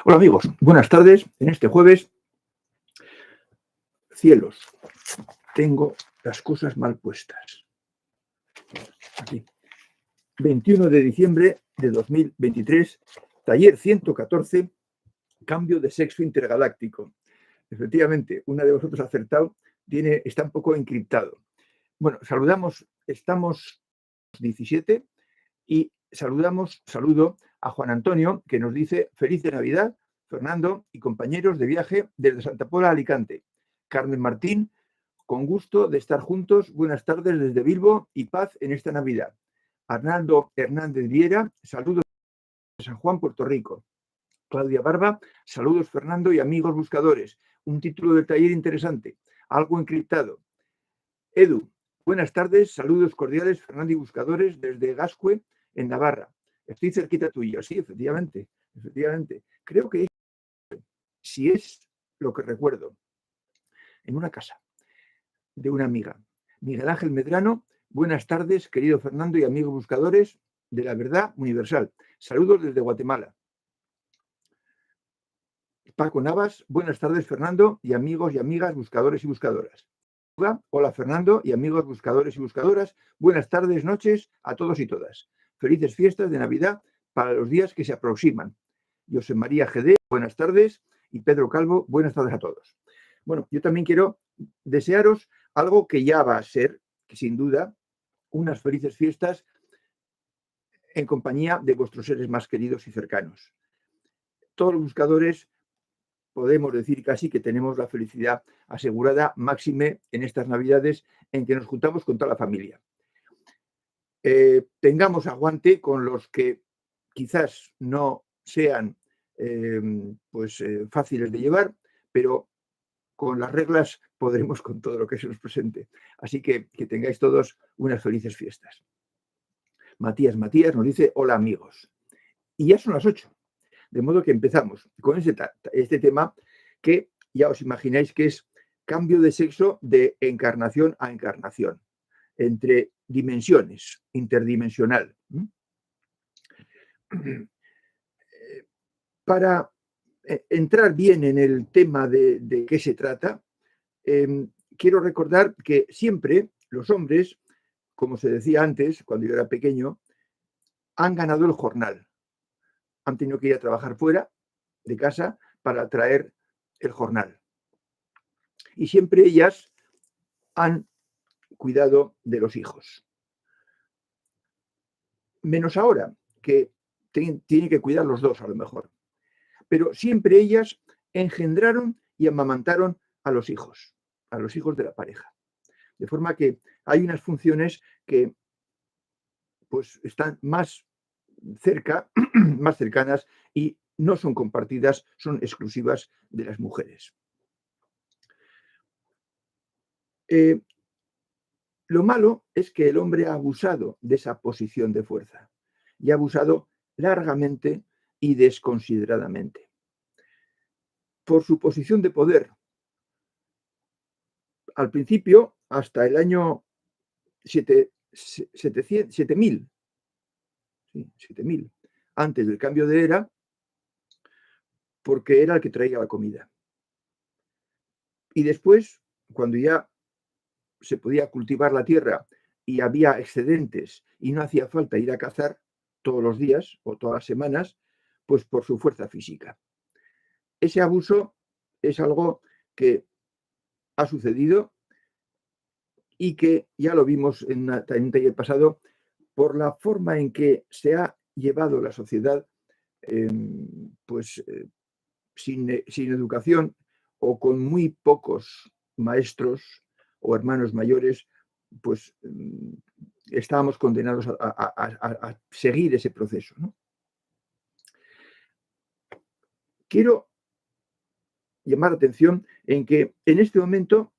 Hola amigos, buenas tardes. En este jueves, cielos, tengo las cosas mal puestas. Aquí. 21 de diciembre de 2023, taller 114, cambio de sexo intergaláctico. Efectivamente, una de vosotros ha acertado, está un poco encriptado. Bueno, estamos 17 y saludo a Juan Antonio, que nos dice feliz de Navidad, Fernando y compañeros de viaje desde Santa Pola a Alicante. Carmen Martín, con gusto de estar juntos, buenas tardes desde Bilbo y paz en esta Navidad. Arnaldo Hernández Viera, saludos de San Juan, Puerto Rico. Claudia Barba, saludos Fernando y amigos buscadores. Un título del taller interesante, algo encriptado. Edu, buenas tardes, saludos cordiales Fernando y buscadores desde Gascue, en Navarra. Estoy cerquita tuya, sí, efectivamente. Creo que si es lo que recuerdo, en una casa de una amiga. Miguel Ángel Medrano, buenas tardes, querido Fernando y amigos buscadores de la verdad universal. Saludos desde Guatemala. Paco Navas, buenas tardes, Fernando y amigos y amigas buscadores y buscadoras. Hola, Fernando y amigos buscadores y buscadoras. Buenas tardes, noches a todos y todas. Felices fiestas de Navidad para los días que se aproximan. José María GD, buenas tardes. Y Pedro Calvo, buenas tardes a todos. Bueno, yo también quiero desearos algo que ya va a ser, que sin duda, unas felices fiestas en compañía de vuestros seres más queridos y cercanos. Todos los buscadores podemos decir casi que tenemos la felicidad asegurada, máxime en estas Navidades en que nos juntamos con toda la familia. Tengamos aguante con los que quizás no sean fáciles de llevar, pero con las reglas podremos con todo lo que se nos presente. Así que tengáis todos unas felices fiestas. Matías nos dice, hola amigos. Y ya son las 8. De modo que empezamos con este tema que ya os imagináis que es cambio de sexo de encarnación a encarnación, entre dimensiones, interdimensional. Para entrar bien en el tema de qué se trata, quiero recordar que siempre los hombres, como se decía antes, cuando yo era pequeño, han ganado el jornal. Han tenido que ir a trabajar fuera de casa para traer el jornal. Y siempre ellas han cuidado de los hijos. Menos ahora, que tienen que cuidar los dos a lo mejor. Pero siempre ellas engendraron y amamantaron a los hijos de la pareja. De forma que hay unas funciones que pues están más cerca, más cercanas y no son compartidas, son exclusivas de las mujeres. Lo malo es que el hombre ha abusado de esa posición de fuerza y ha abusado largamente y desconsideradamente. Por su posición de poder, al principio, hasta el año 7000, antes del cambio de era, porque era el que traía la comida. Y después, cuando ya se podía cultivar la tierra y había excedentes y no hacía falta ir a cazar todos los días o todas las semanas, pues por su fuerza física. Ese abuso es algo que ha sucedido y que ya lo vimos en un taller pasado por la forma en que se ha llevado la sociedad sin educación o con muy pocos maestros o hermanos mayores, pues estábamos condenados a seguir ese proceso, ¿no? Quiero llamar la atención en que en este momento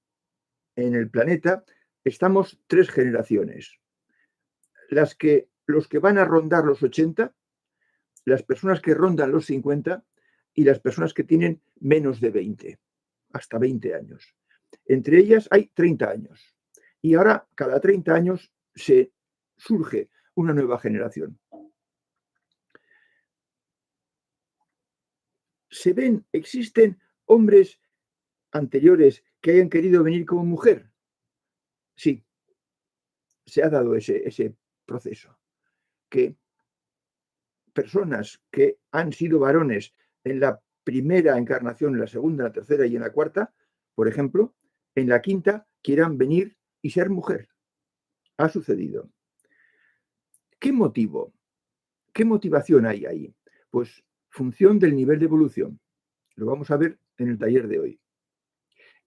en el planeta estamos 3 generaciones. Los que van a rondar los 80, las personas que rondan los 50 y las personas que tienen menos de 20, hasta 20 años. Entre ellas hay 30 años. Y ahora, cada 30 años, surge una nueva generación. existen hombres anteriores que hayan querido venir como mujer. Sí, se ha dado ese proceso. Que personas que han sido varones en la primera encarnación, en la segunda, en la tercera y en la cuarta, por ejemplo, en la quinta quieran venir y ser mujer. Ha sucedido. ¿Qué motivo? ¿Qué motivación hay ahí? Pues función del nivel de evolución. Lo vamos a ver en el taller de hoy.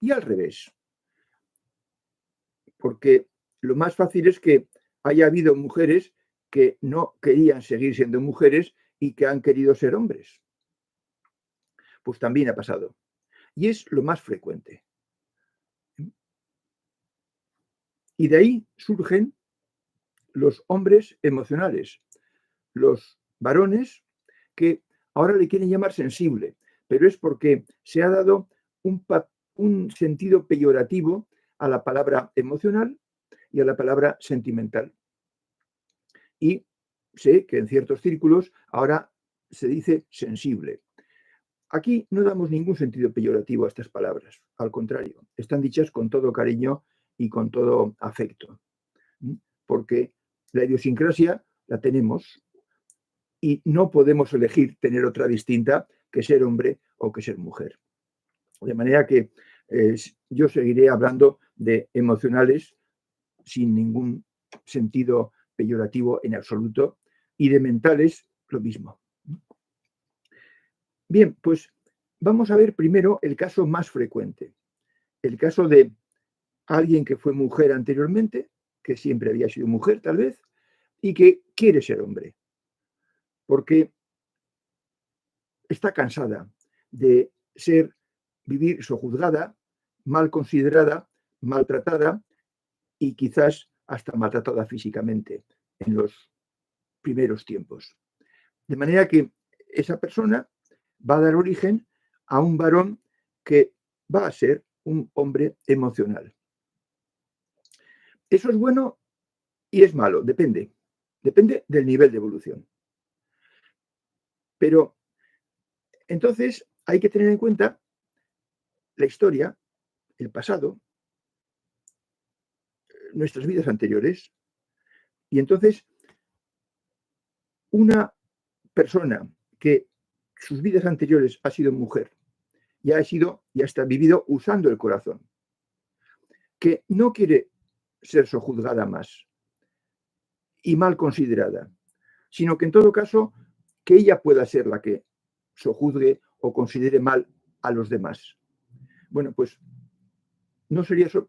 Y al revés, porque lo más fácil es que haya habido mujeres que no querían seguir siendo mujeres y que han querido ser hombres. Pues también ha pasado. Y es lo más frecuente. Y de ahí surgen los hombres emocionales, los varones que ahora le quieren llamar sensible, pero es porque se ha dado un sentido peyorativo a la palabra emocional y a la palabra sentimental. Y sé que en ciertos círculos ahora se dice sensible. Aquí no damos ningún sentido peyorativo a estas palabras, al contrario, están dichas con todo cariño y con todo afecto, porque la idiosincrasia la tenemos y no podemos elegir tener otra distinta que ser hombre o que ser mujer. De manera que yo seguiré hablando de emocionales sin ningún sentido peyorativo en absoluto y de mentales lo mismo. Bien, pues vamos a ver primero el caso más frecuente, el caso de alguien que fue mujer anteriormente, que siempre había sido mujer tal vez, y que quiere ser hombre, porque está cansada de vivir sojuzgada, mal considerada, maltratada y quizás hasta maltratada físicamente en los primeros tiempos. De manera que esa persona va a dar origen a un varón que va a ser un hombre emocional. Eso es bueno y es malo, depende del nivel de evolución. Pero entonces hay que tener en cuenta la historia, el pasado, nuestras vidas anteriores. Y entonces, una persona que sus vidas anteriores ha sido mujer y ha hasta vivido usando el corazón, que no quiere ser sojuzgada más y mal considerada, sino que en todo caso que ella pueda ser la que sojuzgue o considere mal a los demás. Bueno, pues no sería eso,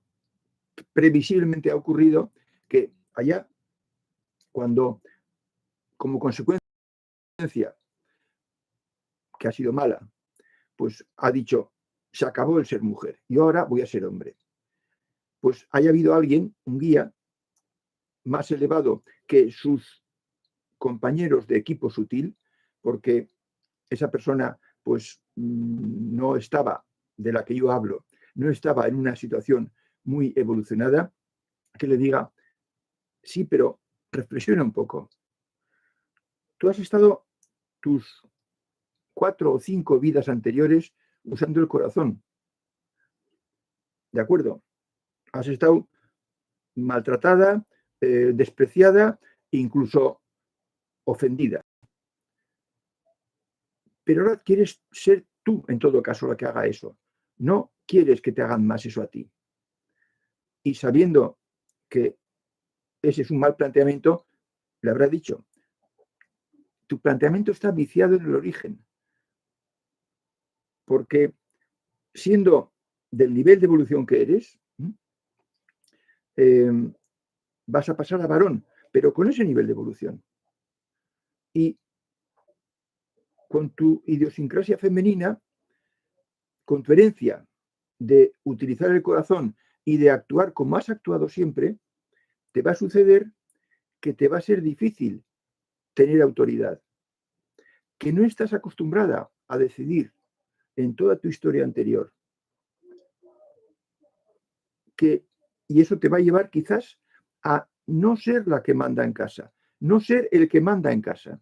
previsiblemente ha ocurrido que allá, cuando como consecuencia que ha sido mala, pues ha dicho, se acabó el ser mujer y ahora voy a ser hombre. Pues haya habido alguien, un guía, más elevado que sus compañeros de equipo sutil, porque esa persona pues no estaba, de la que yo hablo, no estaba en una situación muy evolucionada, que le diga, sí, pero reflexiona un poco. Tú has estado tus 4 o 5 vidas anteriores usando el corazón. ¿De acuerdo? Has estado maltratada, despreciada, incluso ofendida. Pero ahora quieres ser tú, en todo caso, la que haga eso. No quieres que te hagan más eso a ti. Y sabiendo que ese es un mal planteamiento, le habrá dicho, tu planteamiento está viciado en el origen. Porque siendo del nivel de evolución que eres, vas a pasar a varón, pero con ese nivel de evolución. Y con tu idiosincrasia femenina, con tu herencia de utilizar el corazón y de actuar como has actuado siempre, te va a suceder que te va a ser difícil tener autoridad, que no estás acostumbrada a decidir en toda tu historia anterior, y eso te va a llevar quizás a no ser la que manda en casa, no ser el que manda en casa,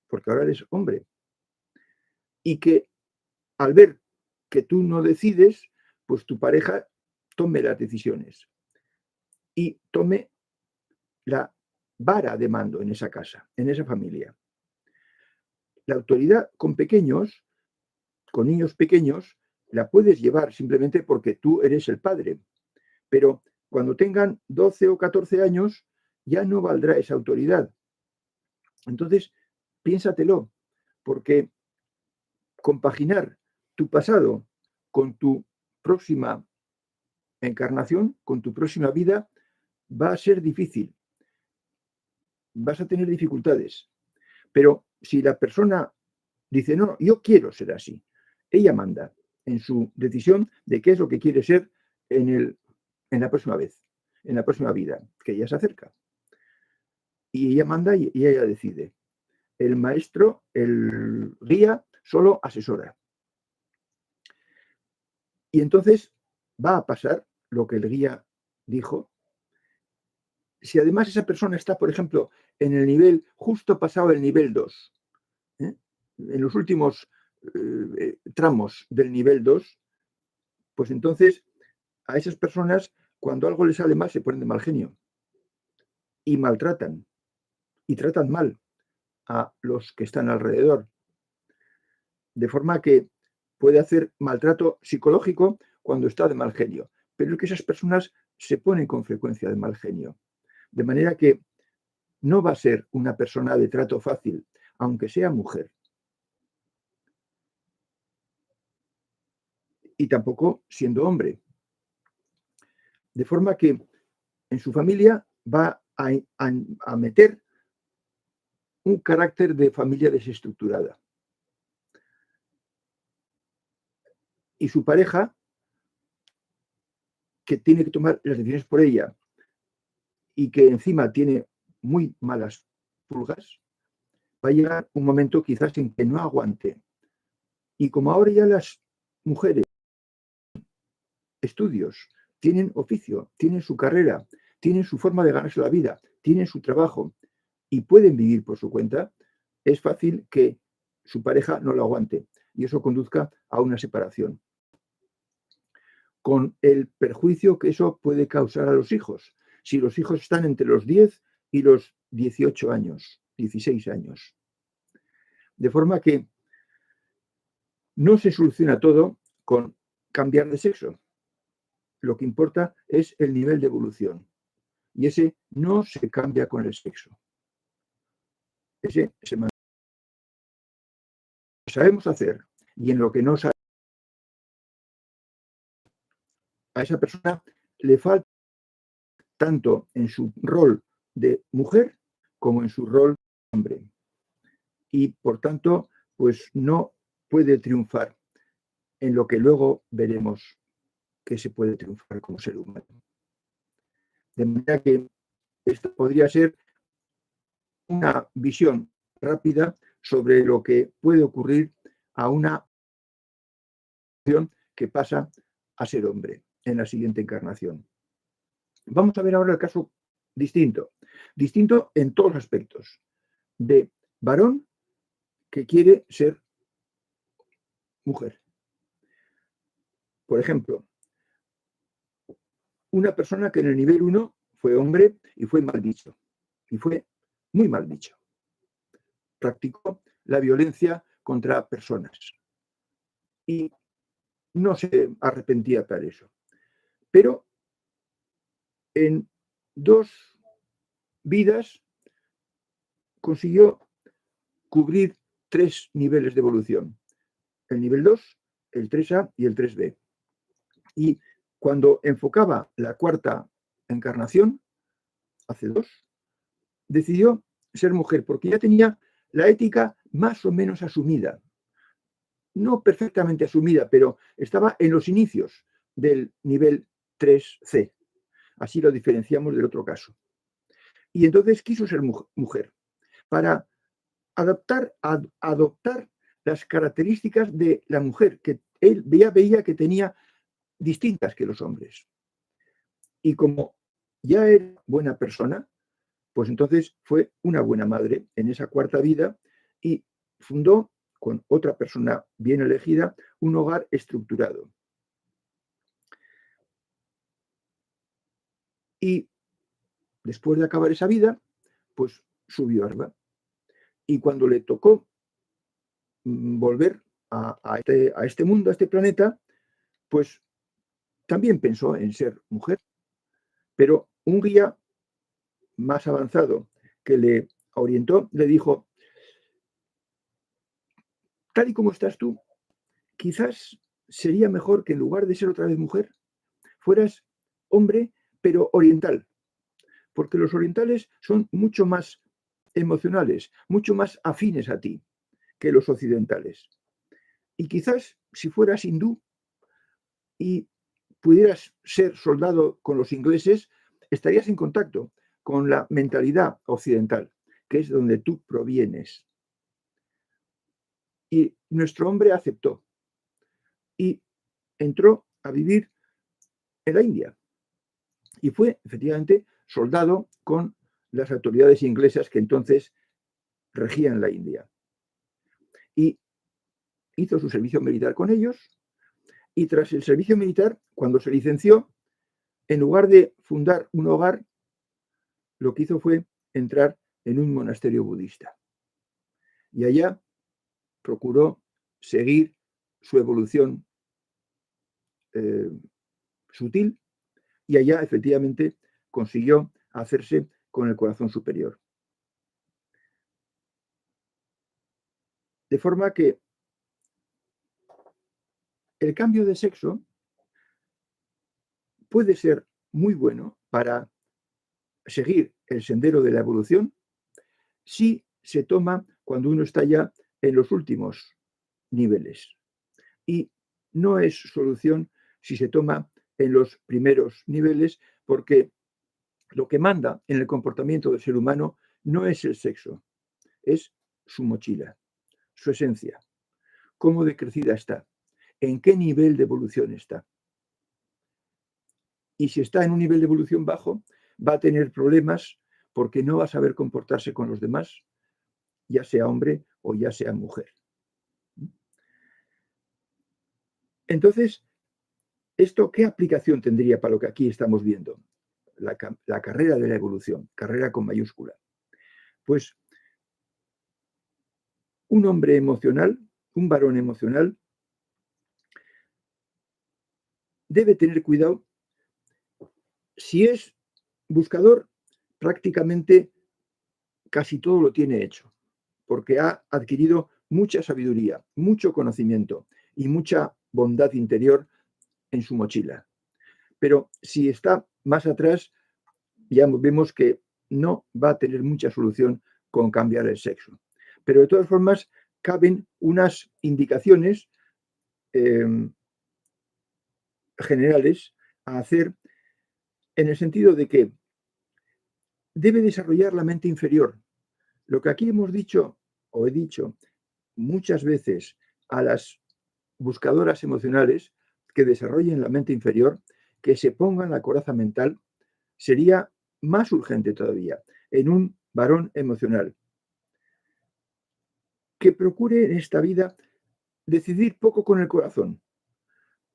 porque ahora eres hombre, y que al ver que tú no decides, pues tu pareja tome las decisiones y tome la vara de mando en esa casa, en esa familia. La autoridad con pequeños, con niños pequeños, la puedes llevar simplemente porque tú eres el padre. Pero cuando tengan 12 o 14 años, ya no valdrá esa autoridad. Entonces, piénsatelo, porque compaginar tu pasado con tu próxima encarnación, con tu próxima vida, va a ser difícil. Vas a tener dificultades. Pero si la persona dice, no, yo quiero ser así, ella manda en su decisión de qué es lo que quiere ser en la próxima vez, en la próxima vida, que ella se acerca. Y ella manda y ella decide. El maestro, el guía, solo asesora. Y entonces va a pasar lo que el guía dijo. Si además esa persona está, por ejemplo, en el nivel, justo pasado el nivel 2, en los últimos tramos del nivel 2, pues entonces a esas personas, cuando algo les sale mal, se ponen de mal genio y maltratan y tratan mal a los que están alrededor. De forma que puede hacer maltrato psicológico cuando está de mal genio. Pero es que esas personas se ponen con frecuencia de mal genio. De manera que no va a ser una persona de trato fácil, aunque sea mujer. Y tampoco siendo hombre. De forma que en su familia va a meter un carácter de familia desestructurada. Y su pareja, que tiene que tomar las decisiones por ella y que encima tiene muy malas pulgas, va a llegar un momento quizás en que no aguante. Y como ahora ya las mujeres estudios, tienen oficio, tienen su carrera, tienen su forma de ganarse la vida, tienen su trabajo y pueden vivir por su cuenta, es fácil que su pareja no lo aguante y eso conduzca a una separación. Con el perjuicio que eso puede causar a los hijos, si los hijos están entre los 10 y los 18 años, 16 años. De forma que no se soluciona todo con cambiar de sexo. Lo que importa es el nivel de evolución. Y ese no se cambia con el sexo. Ese se mantiene. Lo que sabemos hacer y en lo que no sabemos, a esa persona le falta tanto en su rol de mujer como en su rol de hombre. Y por tanto, pues no puede triunfar en lo que luego veremos que se puede triunfar como ser humano. De manera que esto podría ser una visión rápida sobre lo que puede ocurrir a una que pasa a ser hombre en la siguiente encarnación. Vamos a ver ahora el caso distinto en todos los aspectos, de varón que quiere ser mujer. Por ejemplo, una persona que en el nivel 1 fue hombre y fue mal dicho, y fue muy mal dicho. Practicó la violencia contra personas y no se arrepentía por eso. Pero en 2 vidas consiguió cubrir 3 niveles de evolución. El nivel 2, el 3A y el 3B. Y cuando enfocaba la 4ª encarnación, hace 2, decidió ser mujer porque ya tenía la ética más o menos asumida. No perfectamente asumida, pero estaba en los inicios del nivel 3C. Así lo diferenciamos del otro caso. Y entonces quiso ser mujer para adoptar las características de la mujer que él veía que tenía distintas que los hombres. Y como ya era buena persona, pues entonces fue una buena madre en esa 4ª vida y fundó con otra persona bien elegida, un hogar estructurado. Y después de acabar esa vida, pues subió arriba. Y cuando le tocó volver a este mundo, a este planeta, pues también pensó en ser mujer. Pero un guía más avanzado que le orientó le dijo, tal y como estás tú, quizás sería mejor que en lugar de ser otra vez mujer, fueras hombre, pero oriental, porque los orientales son mucho más emocionales, mucho más afines a ti que los occidentales. Y quizás si fueras hindú y pudieras ser soldado con los ingleses, estarías en contacto con la mentalidad occidental, que es donde tú provienes. Y nuestro hombre aceptó y entró a vivir en la India. Y fue, efectivamente, soldado con las autoridades inglesas que entonces regían la India. Y hizo su servicio militar con ellos. Y tras el servicio militar, cuando se licenció, en lugar de fundar un hogar, lo que hizo fue entrar en un monasterio budista. Y allá procuró seguir su evolución sutil y allá efectivamente consiguió hacerse con el corazón superior. De forma que el cambio de sexo puede ser muy bueno para seguir el sendero de la evolución si se toma cuando uno está ya en los últimos niveles. Y no es solución si se toma en los primeros niveles, porque lo que manda en el comportamiento del ser humano no es el sexo, es su mochila, su esencia, cómo decrecida está, en qué nivel de evolución está. Y si está en un nivel de evolución bajo, va a tener problemas porque no va a saber comportarse con los demás, ya sea hombre o ya sea mujer. Entonces, ¿esto qué aplicación tendría para lo que aquí estamos viendo? La carrera de la evolución, carrera con mayúscula. Pues un hombre emocional, un varón emocional, debe tener cuidado. Si es buscador, prácticamente casi todo lo tiene hecho, porque ha adquirido mucha sabiduría, mucho conocimiento y mucha bondad interior en su mochila. Pero si está más atrás, ya vemos que no va a tener mucha solución con cambiar el sexo. Pero de todas formas, caben unas indicaciones generales a hacer en el sentido de que debe desarrollar la mente inferior. Lo que aquí hemos dicho o he dicho muchas veces a las buscadoras emocionales que desarrollen la mente inferior, que se pongan la coraza mental, sería más urgente todavía en un varón emocional. Que procure en esta vida decidir poco con el corazón.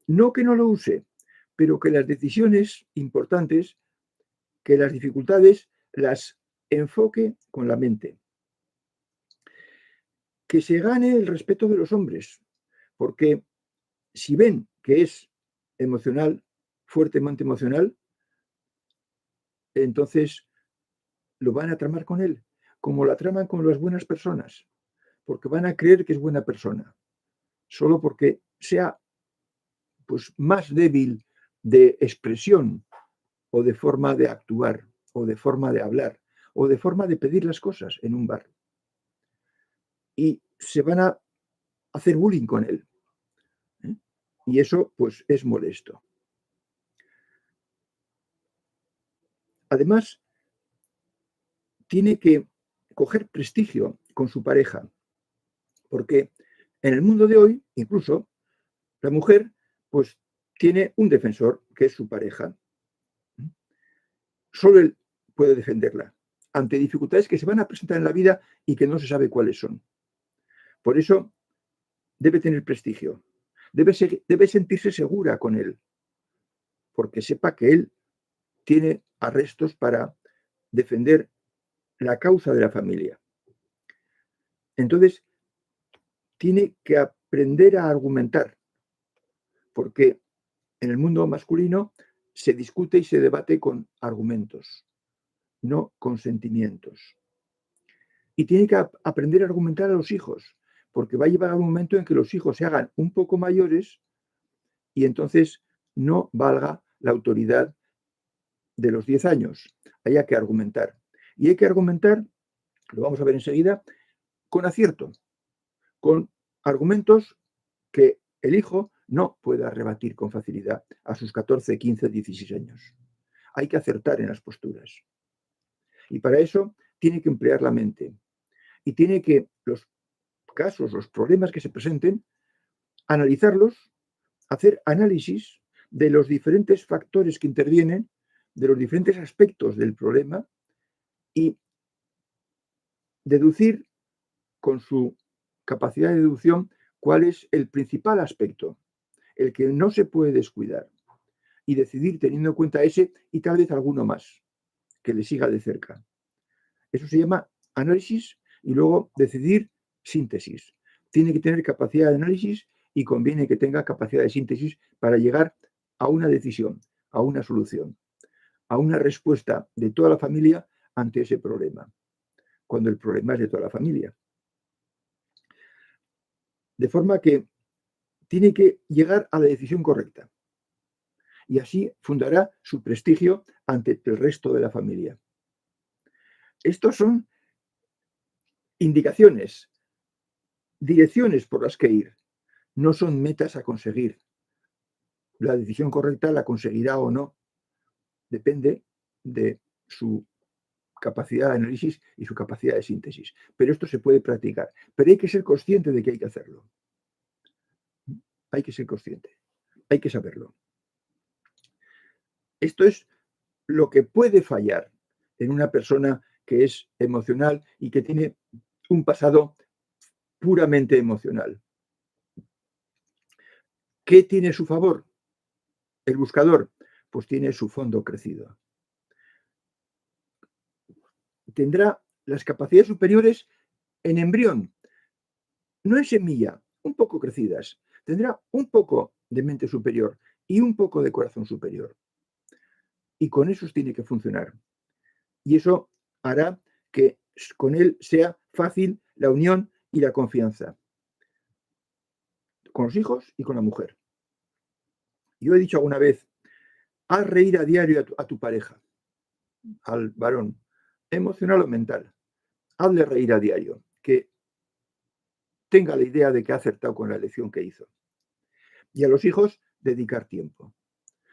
No que no lo use, pero que las decisiones importantes, que las dificultades las enfoque con la mente. Que se gane el respeto de los hombres, porque si ven que es emocional, fuertemente emocional, entonces lo van a tramar con él, como la traman con las buenas personas, porque van a creer que es buena persona, solo porque sea pues, más débil de expresión o de forma de actuar o de forma de hablar o de forma de pedir las cosas en un bar. Y se van a hacer bullying con él. ¿Eh? Y eso pues es molesto. Además, tiene que coger prestigio con su pareja, porque en el mundo de hoy, incluso, la mujer pues tiene un defensor, que es su pareja. Solo él puede defenderla ante dificultades que se van a presentar en la vida y que no se sabe cuáles son. Por eso debe tener prestigio, debe sentirse segura con él, porque sepa que él tiene arrestos para defender la causa de la familia. Entonces, tiene que aprender a argumentar, porque en el mundo masculino se discute y se debate con argumentos, no con sentimientos. Y tiene que aprender a argumentar a los hijos, porque va a llegar un momento en que los hijos se hagan un poco mayores y entonces no valga la autoridad de los 10 años. Haya que argumentar. Y hay que argumentar, lo vamos a ver enseguida, con acierto, con argumentos que el hijo no pueda rebatir con facilidad a sus 14, 15, 16 años. Hay que acertar en las posturas. Y para eso tiene que emplear la mente. Y tiene que los casos, los problemas que se presenten, analizarlos, hacer análisis de los diferentes factores que intervienen, de los diferentes aspectos del problema y deducir con su capacidad de deducción cuál es el principal aspecto, el que no se puede descuidar, y decidir teniendo en cuenta ese y tal vez alguno más que le siga de cerca. Eso se llama análisis y luego decidir síntesis. Tiene que tener capacidad de análisis y conviene que tenga capacidad de síntesis para llegar a una decisión, a una solución, a una respuesta de toda la familia ante ese problema, cuando el problema es de toda la familia. De forma que tiene que llegar a la decisión correcta y así fundará su prestigio ante el resto de la familia. Estos son indicaciones, direcciones por las que ir, no son metas a conseguir. La decisión correcta la conseguirá o no, depende de su capacidad de análisis y su capacidad de síntesis. Pero esto se puede practicar, pero hay que ser consciente de que hay que hacerlo. Hay que ser consciente, hay que saberlo. Esto es lo que puede fallar en una persona que es emocional y que tiene un pasado puramente emocional. ¿Qué tiene a su favor el buscador? Pues tiene su fondo crecido. Tendrá las capacidades superiores en embrión, no en semilla, un poco crecidas. Tendrá un poco de mente superior y un poco de corazón superior. Y con esos tiene que funcionar. Y eso hará que con él sea fácil la unión y la confianza. Con los hijos y con la mujer. Yo he dicho alguna vez, haz reír a diario a tu pareja, al varón, emocional o mental. Hazle reír a diario, que tenga la idea de que ha acertado con la elección que hizo. Y a los hijos, dedicar tiempo.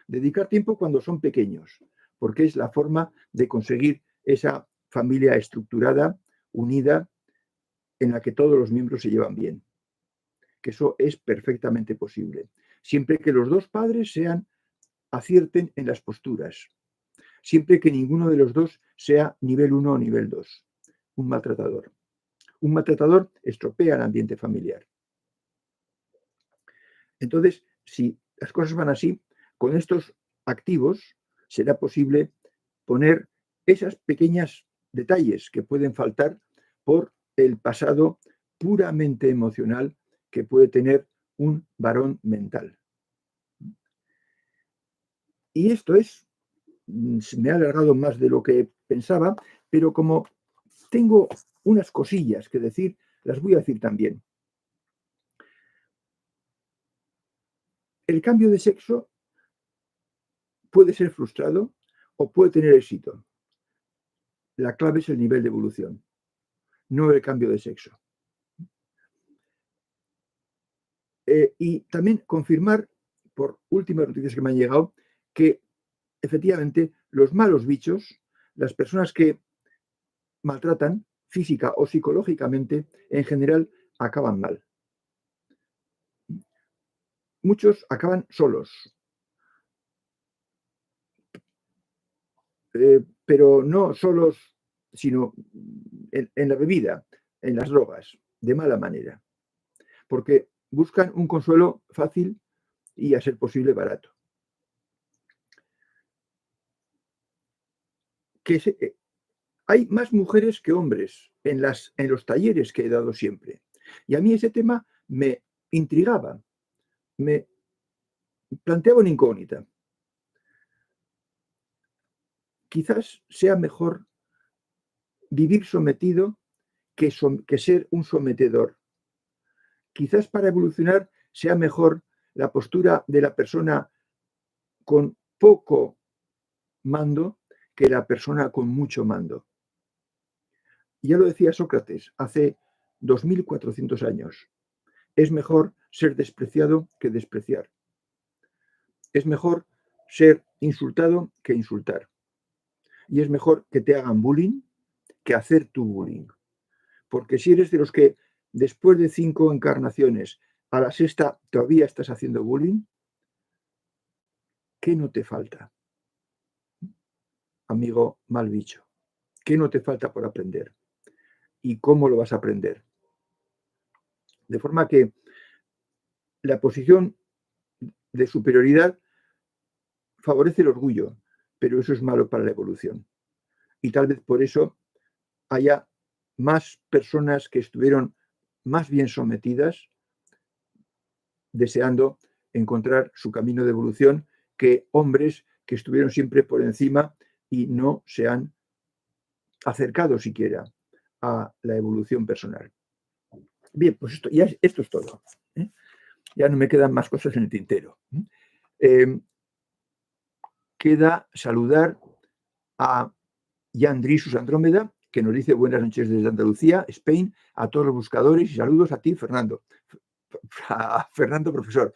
Dedicar tiempo cuando son pequeños, porque es la forma de conseguir esa familia estructurada, unida, en la que todos los miembros se llevan bien. Que eso es perfectamente posible. Siempre que los dos padres acierten en las posturas. Siempre que ninguno de los dos sea nivel 1 o nivel 2. Un maltratador. Un maltratador estropea el ambiente familiar. Entonces, si las cosas van así, con estos activos será posible poner esos pequeños detalles que pueden faltar por el pasado puramente emocional que puede tener un varón mental. Y esto me ha alargado más de lo que pensaba, pero como tengo unas cosillas que decir, las voy a decir también. El cambio de sexo puede ser frustrado o puede tener éxito. La clave es el nivel de evolución, no el cambio de sexo. Y también confirmar, por últimas noticias que me han llegado, que efectivamente los malos bichos, las personas que maltratan física o psicológicamente, en general acaban mal. Muchos acaban solos, pero no solos, sino en la bebida, en las drogas, de mala manera. Porque buscan un consuelo fácil y, a ser posible, barato. Hay más mujeres que hombres en los talleres que he dado siempre. Y a mí ese tema me intrigaba, me planteaba una incógnita. Quizás sea mejor vivir sometido que ser un sometedor. Quizás para evolucionar sea mejor la postura de la persona con poco mando que la persona con mucho mando. Ya lo decía Sócrates hace 2400 años. Es mejor ser despreciado que despreciar. Es mejor ser insultado que insultar. Y es mejor que te hagan bullying que hacer tu bullying. Porque si eres de los que después de 5 encarnaciones a la sexta todavía estás haciendo bullying, ¿qué no te falta? Amigo mal bicho, ¿qué no te falta por aprender? ¿Y cómo lo vas a aprender? De forma que la posición de superioridad favorece el orgullo, pero eso es malo para la evolución. Y tal vez por eso haya más personas que estuvieron más bien sometidas, deseando encontrar su camino de evolución, que hombres que estuvieron siempre por encima y no se han acercado siquiera a la evolución personal. Bien, pues esto es todo. Ya no me quedan más cosas en el tintero. Queda saludar a Jan Drisus Andrómeda, que nos dice buenas noches desde Andalucía, Spain, a todos los buscadores, y saludos a ti, Fernando. A Fernando, profesor.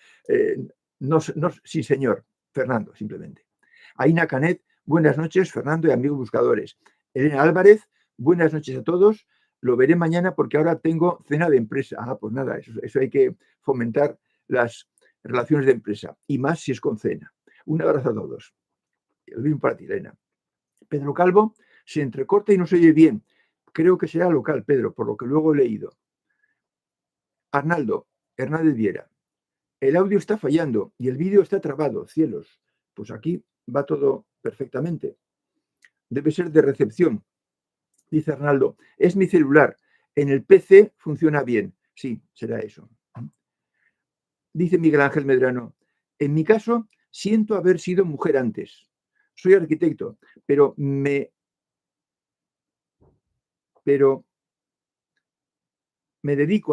No, sí, señor, Fernando, simplemente. Aina Canet, buenas noches, Fernando y amigos buscadores. Elena Álvarez, buenas noches a todos. Lo veré mañana porque ahora tengo cena de empresa. Pues nada, eso hay que fomentar las relaciones de empresa. Y más si es con cena. Un abrazo a todos. El mismo para ti, Elena. Pedro Calvo se entrecorta y no se oye bien. Creo que será local, Pedro, por lo que luego he leído. Arnaldo Hernández Viera. El audio está fallando y el vídeo está trabado. Cielos. Pues aquí va todo perfectamente. Debe ser de recepción. Dice Arnaldo, es mi celular. En el PC funciona bien. Sí, será eso. Dice Miguel Ángel Medrano, en mi caso siento haber sido mujer antes. Soy arquitecto, pero me dedico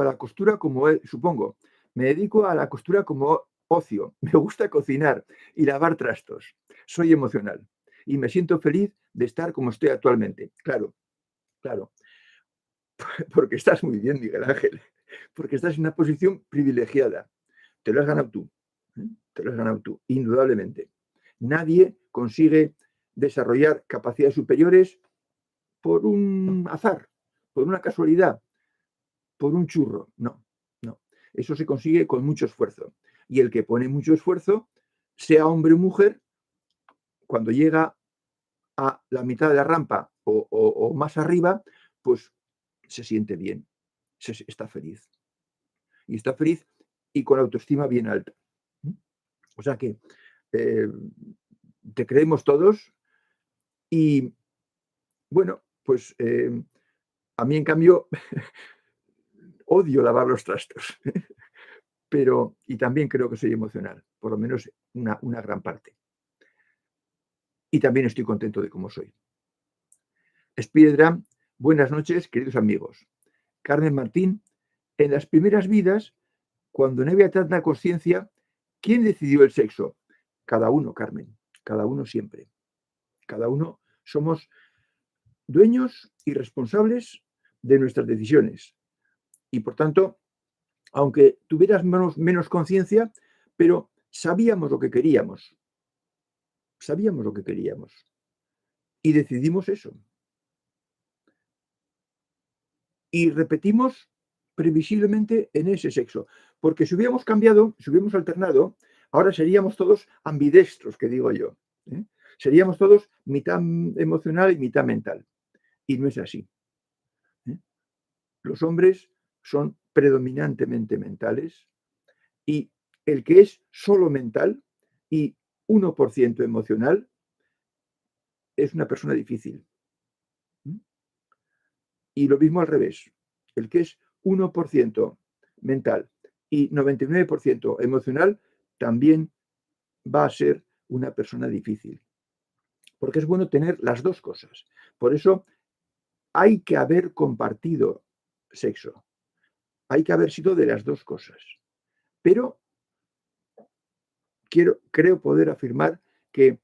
a la costura como supongo. Me dedico a la costura como ocio. Me gusta cocinar y lavar trastos. Soy emocional y me siento feliz de estar como estoy actualmente. Claro. Porque estás muy bien, Miguel Ángel. Porque estás en una posición privilegiada. Te lo has ganado tú. Te lo has ganado tú, indudablemente. Nadie consigue desarrollar capacidades superiores por un azar, por una casualidad, por un churro. No. Eso se consigue con mucho esfuerzo. Y el que pone mucho esfuerzo, sea hombre o mujer, cuando llega a la mitad de la rampa o más arriba, pues se siente bien, está feliz. Y está feliz y con autoestima bien alta. O sea que te creemos todos y, bueno, pues a mí, en cambio, odio lavar los trastos. Y también creo que soy emocional, por lo menos una gran parte. Y también estoy contento de cómo soy. Spiridram, buenas noches, queridos amigos. Carmen Martín, en las primeras vidas, cuando no había tanta conciencia, ¿quién decidió el sexo? Cada uno, Carmen, cada uno siempre. Cada uno somos dueños y responsables de nuestras decisiones. Y por tanto, aunque tuvieras menos conciencia, pero sabíamos lo que queríamos. Sabíamos lo que queríamos. Y decidimos eso. Y repetimos previsiblemente en ese sexo. Porque si hubiéramos cambiado, si hubiéramos alternado, ahora seríamos todos ambidextros, que digo yo. Seríamos todos mitad emocional y mitad mental. Y no es así. Los hombres son predominantemente mentales Y el que es solo mental y 1% emocional es una persona difícil. Y lo mismo al revés. El que es 1% mental y 99% emocional también va a ser una persona difícil. Porque es bueno tener las dos cosas. Por eso hay que haber compartido sexo. Hay que haber sido de las dos cosas. Pero creo poder afirmar que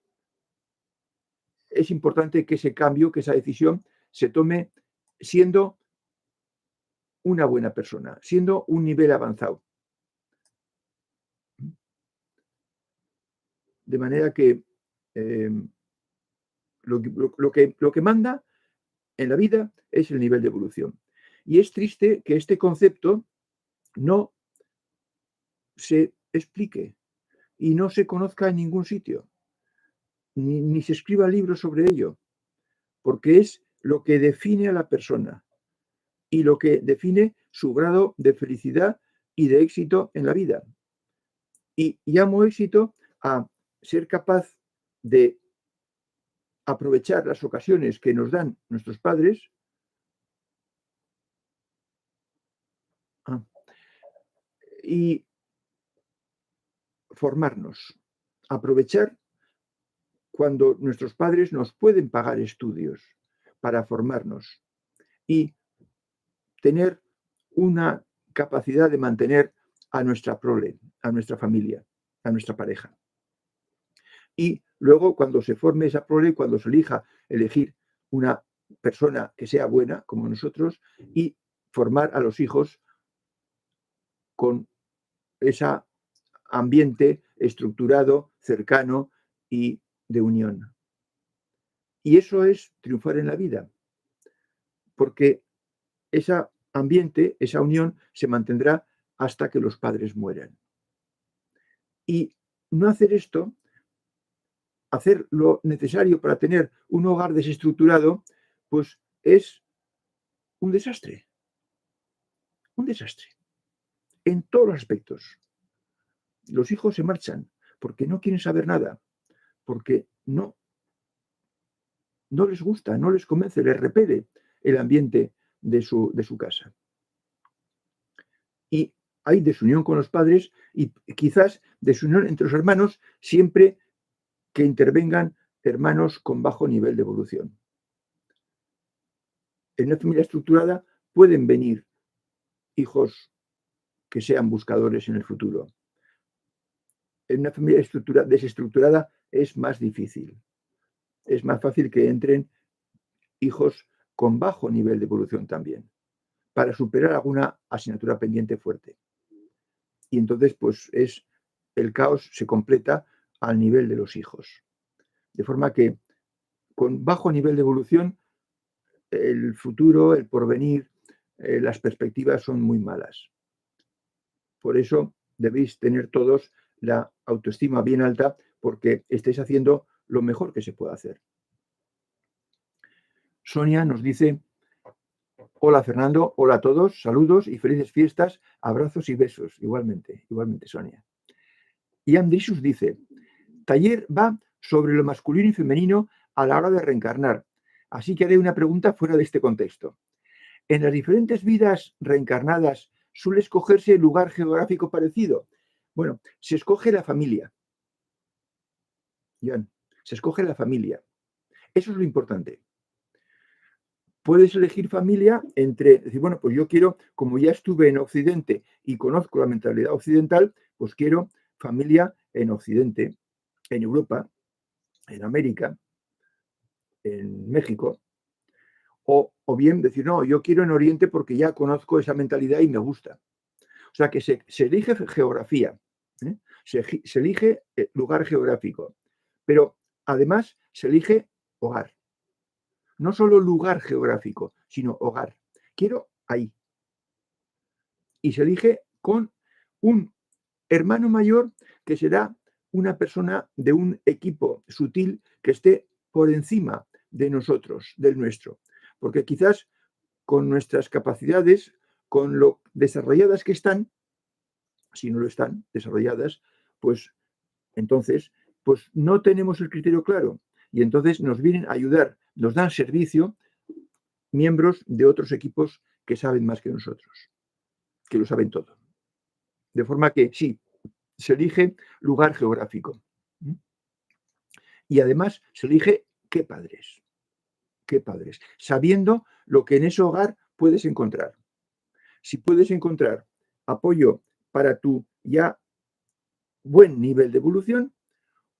es importante que ese cambio, que esa decisión se tome siendo una buena persona, siendo un nivel avanzado. De manera que lo que manda en la vida es el nivel de evolución. Y es triste que este concepto no se explique y no se conozca en ningún sitio, ni se escriba libros sobre ello, porque es lo que define a la persona y lo que define su grado de felicidad y de éxito en la vida. Y llamo éxito a ser capaz de aprovechar las ocasiones que nos dan nuestros padres y formarnos, aprovechar cuando nuestros padres nos pueden pagar estudios para formarnos y tener una capacidad de mantener a nuestra prole, a nuestra familia, a nuestra pareja. Y luego, cuando se forme esa prole, cuando se elija elegir una persona que sea buena, como nosotros, y formar a los hijos con ese ambiente estructurado, cercano y de unión. Y eso es triunfar en la vida, porque ese ambiente, esa unión, se mantendrá hasta que los padres mueran. Y no hacer esto, hacer lo necesario para tener un hogar desestructurado, pues es un desastre. Un desastre. En todos los aspectos. Los hijos se marchan porque no quieren saber nada, porque no les gusta, no les convence, les repele el ambiente de su casa. Y hay desunión con los padres y quizás desunión entre los hermanos siempre que intervengan hermanos con bajo nivel de evolución. En una familia estructurada pueden venir hijos que sean buscadores en el futuro. En una familia desestructurada es más difícil. Es más fácil que entren hijos con bajo nivel de evolución también, para superar alguna asignatura pendiente fuerte. Y entonces, pues el caos se completa al nivel de los hijos. De forma que con bajo nivel de evolución, el futuro, el porvenir, las perspectivas son muy malas. Por eso debéis tener todos la autoestima bien alta porque estáis haciendo lo mejor que se puede hacer. Sonia nos dice: hola Fernando, hola a todos, saludos y felices fiestas, abrazos y besos. Igualmente, Sonia. Y Andrisus dice: taller va sobre lo masculino y femenino a la hora de reencarnar. Así que haré una pregunta fuera de este contexto. En las diferentes vidas reencarnadas, ¿suele escogerse lugar geográfico parecido? Bueno, se escoge la familia. Joan, se escoge la familia. Eso es lo importante. Puedes elegir familia entre decir, bueno, pues yo quiero, como ya estuve en Occidente y conozco la mentalidad occidental, pues quiero familia en Occidente, en Europa, en América, en México. O bien decir, no, yo quiero en Oriente porque ya conozco esa mentalidad y me gusta. O sea que se elige geografía, ¿eh? Se elige lugar geográfico, pero además se elige hogar. No solo lugar geográfico, sino hogar. Quiero ahí. Y se elige con un hermano mayor que será una persona de un equipo sutil que esté por encima de nosotros, del nuestro. Porque quizás con nuestras capacidades, con lo desarrolladas que están, si no lo están desarrolladas, pues entonces pues no tenemos el criterio claro y entonces nos vienen a ayudar, nos dan servicio miembros de otros equipos que saben más que nosotros, que lo saben todo. De forma que sí, se elige lugar geográfico. Y además se elige qué padres, sabiendo lo que en ese hogar puedes encontrar. Si puedes encontrar apoyo para tu ya buen nivel de evolución,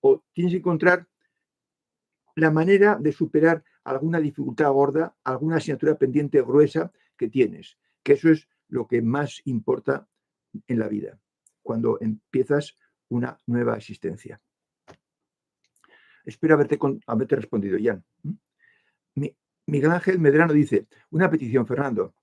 o tienes que encontrar la manera de superar alguna dificultad gorda, alguna asignatura pendiente gruesa que tienes, que eso es lo que más importa en la vida, cuando empiezas una nueva existencia. Espero haberte respondido, Jan. Miguel Ángel Medrano dice, una petición, Fernando.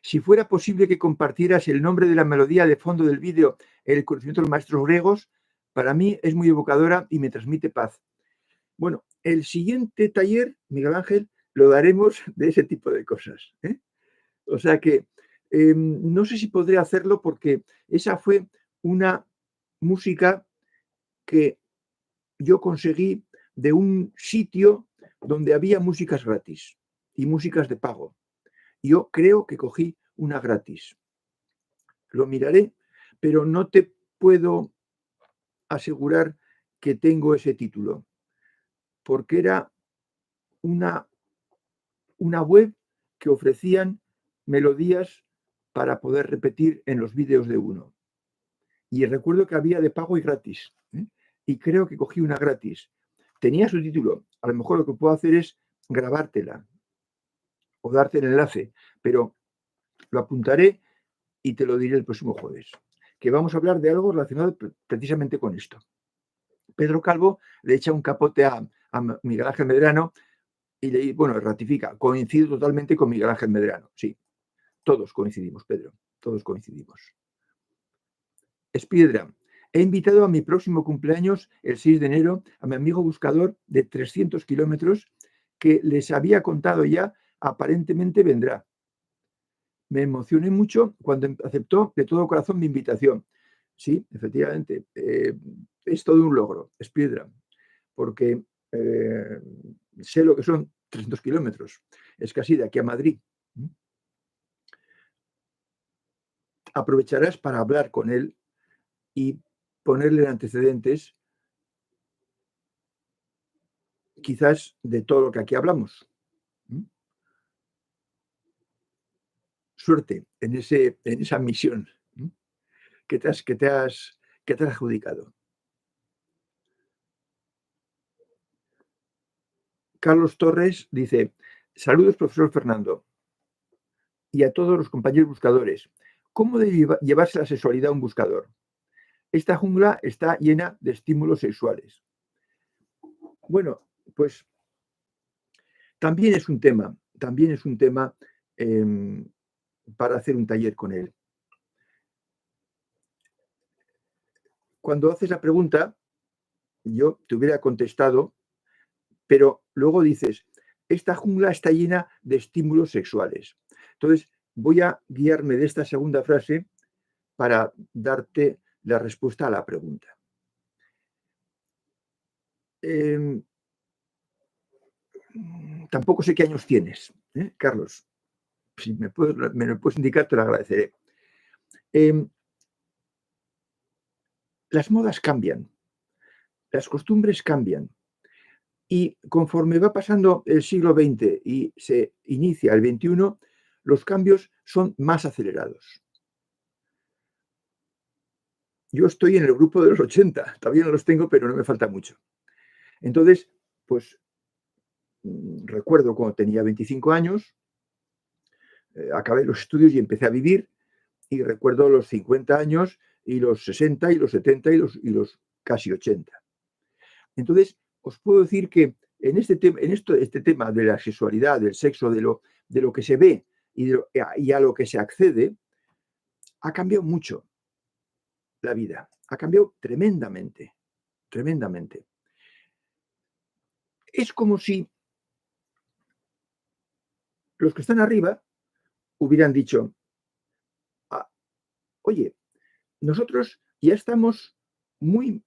Si fuera posible que compartieras el nombre de la melodía de fondo del vídeo, el conocimiento de los maestros griegos, para mí es muy evocadora y me transmite paz. Bueno, el siguiente taller, Miguel Ángel, lo daremos de ese tipo de cosas. O sea que no sé si podré hacerlo porque esa fue una música que yo conseguí de un sitio donde había músicas gratis y músicas de pago. Yo creo que cogí una gratis. Lo miraré, pero no te puedo asegurar que tengo ese título, porque era una web que ofrecían melodías para poder repetir en los vídeos de uno. Y recuerdo que había de pago y gratis. Y creo que cogí una gratis. Tenía su título. A lo mejor lo que puedo hacer es grabártela o darte el enlace, pero lo apuntaré y te lo diré el próximo jueves, que vamos a hablar de algo relacionado precisamente con esto. Pedro Calvo le echa un capote a Miguel Ángel Medrano y ratifica, coincido totalmente con Miguel Ángel Medrano, sí, todos coincidimos, Pedro, todos coincidimos. Spiderman, he invitado a mi próximo cumpleaños, el 6 de enero, a mi amigo buscador de 300 kilómetros que les había contado ya, aparentemente vendrá. Me emocioné mucho cuando aceptó de todo corazón mi invitación. Sí, efectivamente, es todo un logro, Speedrun, porque sé lo que son 300 kilómetros, es casi de aquí a Madrid. Aprovecharás para hablar con él y ponerle antecedentes, quizás, de todo lo que aquí hablamos. Suerte en esa misión que te has adjudicado. Carlos Torres dice, saludos, profesor Fernando, y a todos los compañeros buscadores. ¿Cómo debe llevarse la sexualidad a un buscador? Esta jungla está llena de estímulos sexuales. Bueno, pues también es un tema para hacer un taller con él. Cuando haces la pregunta, yo te hubiera contestado, pero luego dices, esta jungla está llena de estímulos sexuales. Entonces, voy a guiarme de esta segunda frase para darte la respuesta a la pregunta. Tampoco sé qué años tienes, Carlos. Si me lo puedes indicar, te lo agradeceré. Las modas cambian, las costumbres cambian. Y conforme va pasando el siglo XX y se inicia el XXI, los cambios son más acelerados. Yo estoy en el grupo de los 80, todavía no los tengo, pero no me falta mucho. Entonces, pues recuerdo cuando tenía 25 años, acabé los estudios y empecé a vivir, y recuerdo los 50 años y los 60 y los 70 y los casi 80. Entonces, os puedo decir que en este tema de la sexualidad, del sexo, de lo que se ve y a lo que se accede, ha cambiado mucho la vida. Ha cambiado tremendamente, tremendamente. Es como si los que están arriba hubieran dicho, oye, nosotros ya somos muy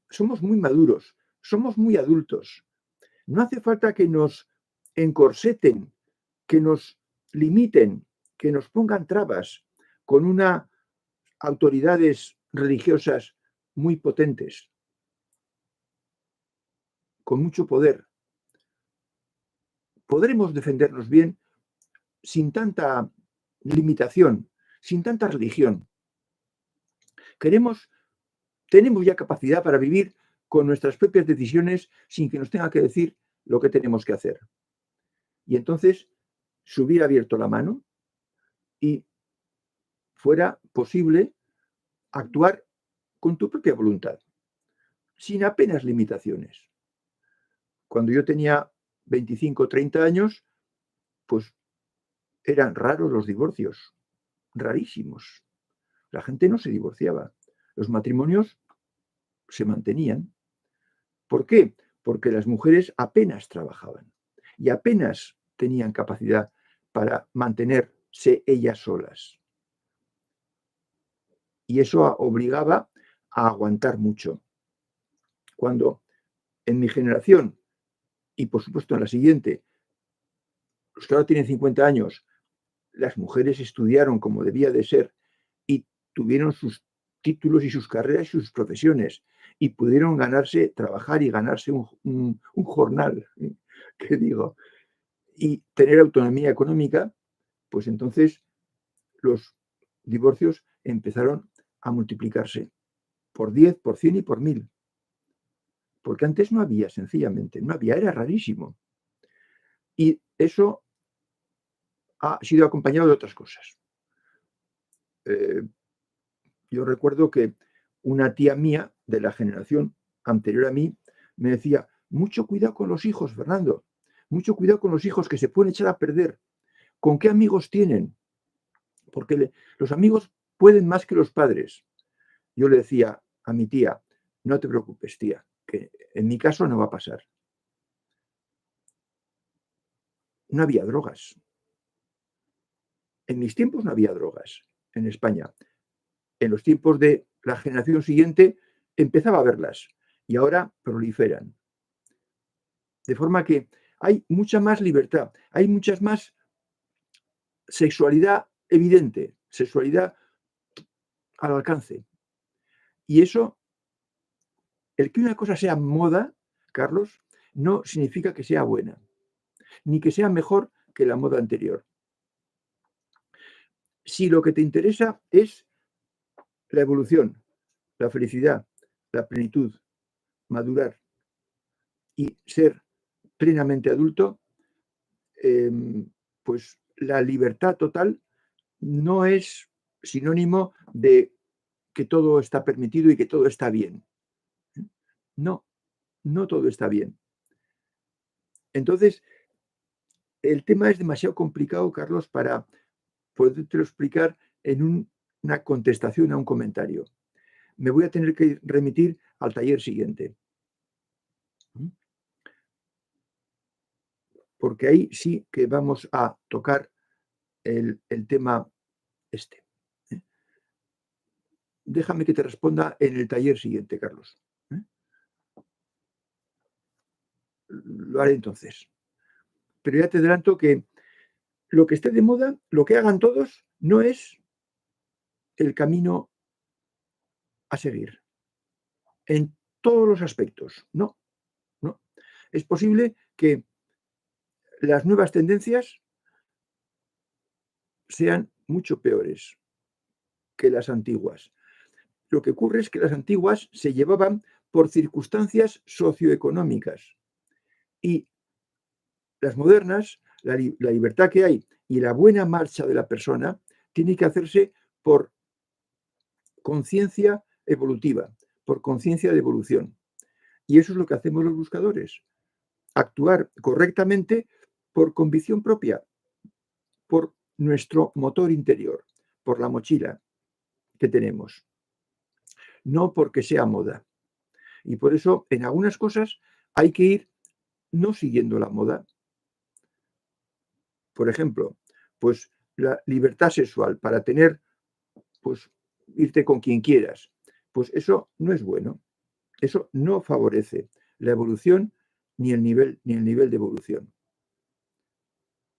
maduros, somos muy adultos. No hace falta que nos encorseten, que nos limiten, que nos pongan trabas con unas autoridades religiosas muy potentes, con mucho poder. Podremos defendernos bien sin tanta limitación, sin tanta religión. Tenemos ya capacidad para vivir con nuestras propias decisiones sin que nos tenga que decir lo que tenemos que hacer. Y entonces se hubiera abierto la mano y fuera posible actuar con tu propia voluntad, sin apenas limitaciones. Cuando yo tenía 25 o 30 años, pues eran raros los divorcios, rarísimos. La gente no se divorciaba. Los matrimonios se mantenían. ¿Por qué? Porque las mujeres apenas trabajaban y apenas tenían capacidad para mantenerse ellas solas. Y eso obligaba a aguantar mucho. Cuando en mi generación, y por supuesto en la siguiente, los que ahora tienen 50 años, las mujeres estudiaron como debía de ser y tuvieron sus títulos y sus carreras y sus profesiones y pudieron trabajar y ganarse un jornal, que digo, y tener autonomía económica, pues entonces los divorcios empezaron a multiplicarse por 10, por 100 y por 1000. Porque antes no había, sencillamente, no había, era rarísimo. Y eso ha sido acompañado de otras cosas. Yo recuerdo que una tía mía de la generación anterior a mí me decía, mucho cuidado con los hijos, Fernando, mucho cuidado con los hijos que se pueden echar a perder. ¿Con qué amigos tienen? Porque los amigos pueden más que los padres. Yo le decía a mi tía, no te preocupes, tía, que en mi caso no va a pasar. No había drogas. En mis tiempos no había drogas en España. En los tiempos de la generación siguiente empezaba a verlas y ahora proliferan. De forma que hay mucha más libertad, hay muchas más sexualidad evidente, sexualidad al alcance. Y eso, el que una cosa sea moda, Carlos, no significa que sea buena, ni que sea mejor que la moda anterior. Si lo que te interesa es la evolución, la felicidad, la plenitud, madurar y ser plenamente adulto, pues la libertad total no es sinónimo de que todo está permitido y que todo está bien. No, no todo está bien. Entonces, el tema es demasiado complicado, Carlos, para podértelo explicar en una contestación a un comentario. Me voy a tener que remitir al taller siguiente. Porque ahí sí que vamos a tocar el tema este. Déjame que te responda en el taller siguiente, Carlos. Lo haré entonces. Pero ya te adelanto que lo que esté de moda, lo que hagan todos, no es el camino a seguir. En todos los aspectos. No, no. Es posible que las nuevas tendencias sean mucho peores que las antiguas. Lo que ocurre es que las antiguas se llevaban por circunstancias socioeconómicas y las modernas, la libertad que hay y la buena marcha de la persona tiene que hacerse por conciencia evolutiva, por conciencia de evolución. Y eso es lo que hacemos los buscadores. Actuar correctamente por convicción propia, por nuestro motor interior, por la mochila que tenemos, no porque sea moda. Y por eso en algunas cosas hay que ir no siguiendo la moda. Por ejemplo, pues la libertad sexual para tener pues irte con quien quieras. Pues eso no es bueno. Eso no favorece la evolución ni el nivel de evolución.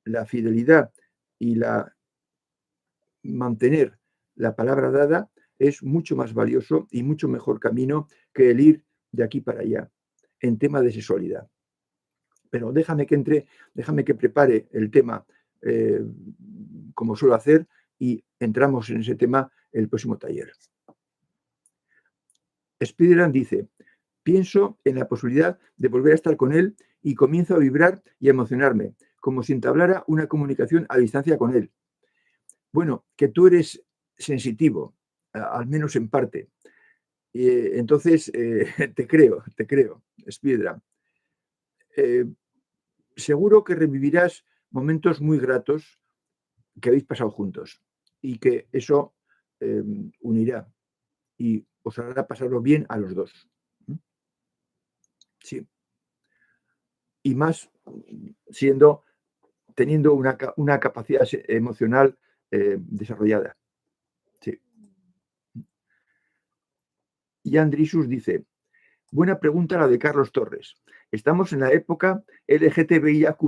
La fidelidad y mantener la palabra dada es mucho más valioso y mucho mejor camino que el ir de aquí para allá en tema de sexualidad. Pero déjame que prepare el tema como suelo hacer y entramos en ese tema el próximo taller. Spiderman dice, pienso en la posibilidad de volver a estar con él y comienzo a vibrar y a emocionarme, como si entablara una comunicación a distancia con él. Bueno, que tú eres sensitivo, al menos en parte. Entonces, te creo, Spiderman. Seguro que revivirás momentos muy gratos que habéis pasado juntos y que eso unirá y os hará pasarlo bien a los dos. Sí. Y más teniendo una capacidad emocional desarrollada. Sí. Y Andrisus dice, buena pregunta la de Carlos Torres. Estamos en la época LGTBIQ+,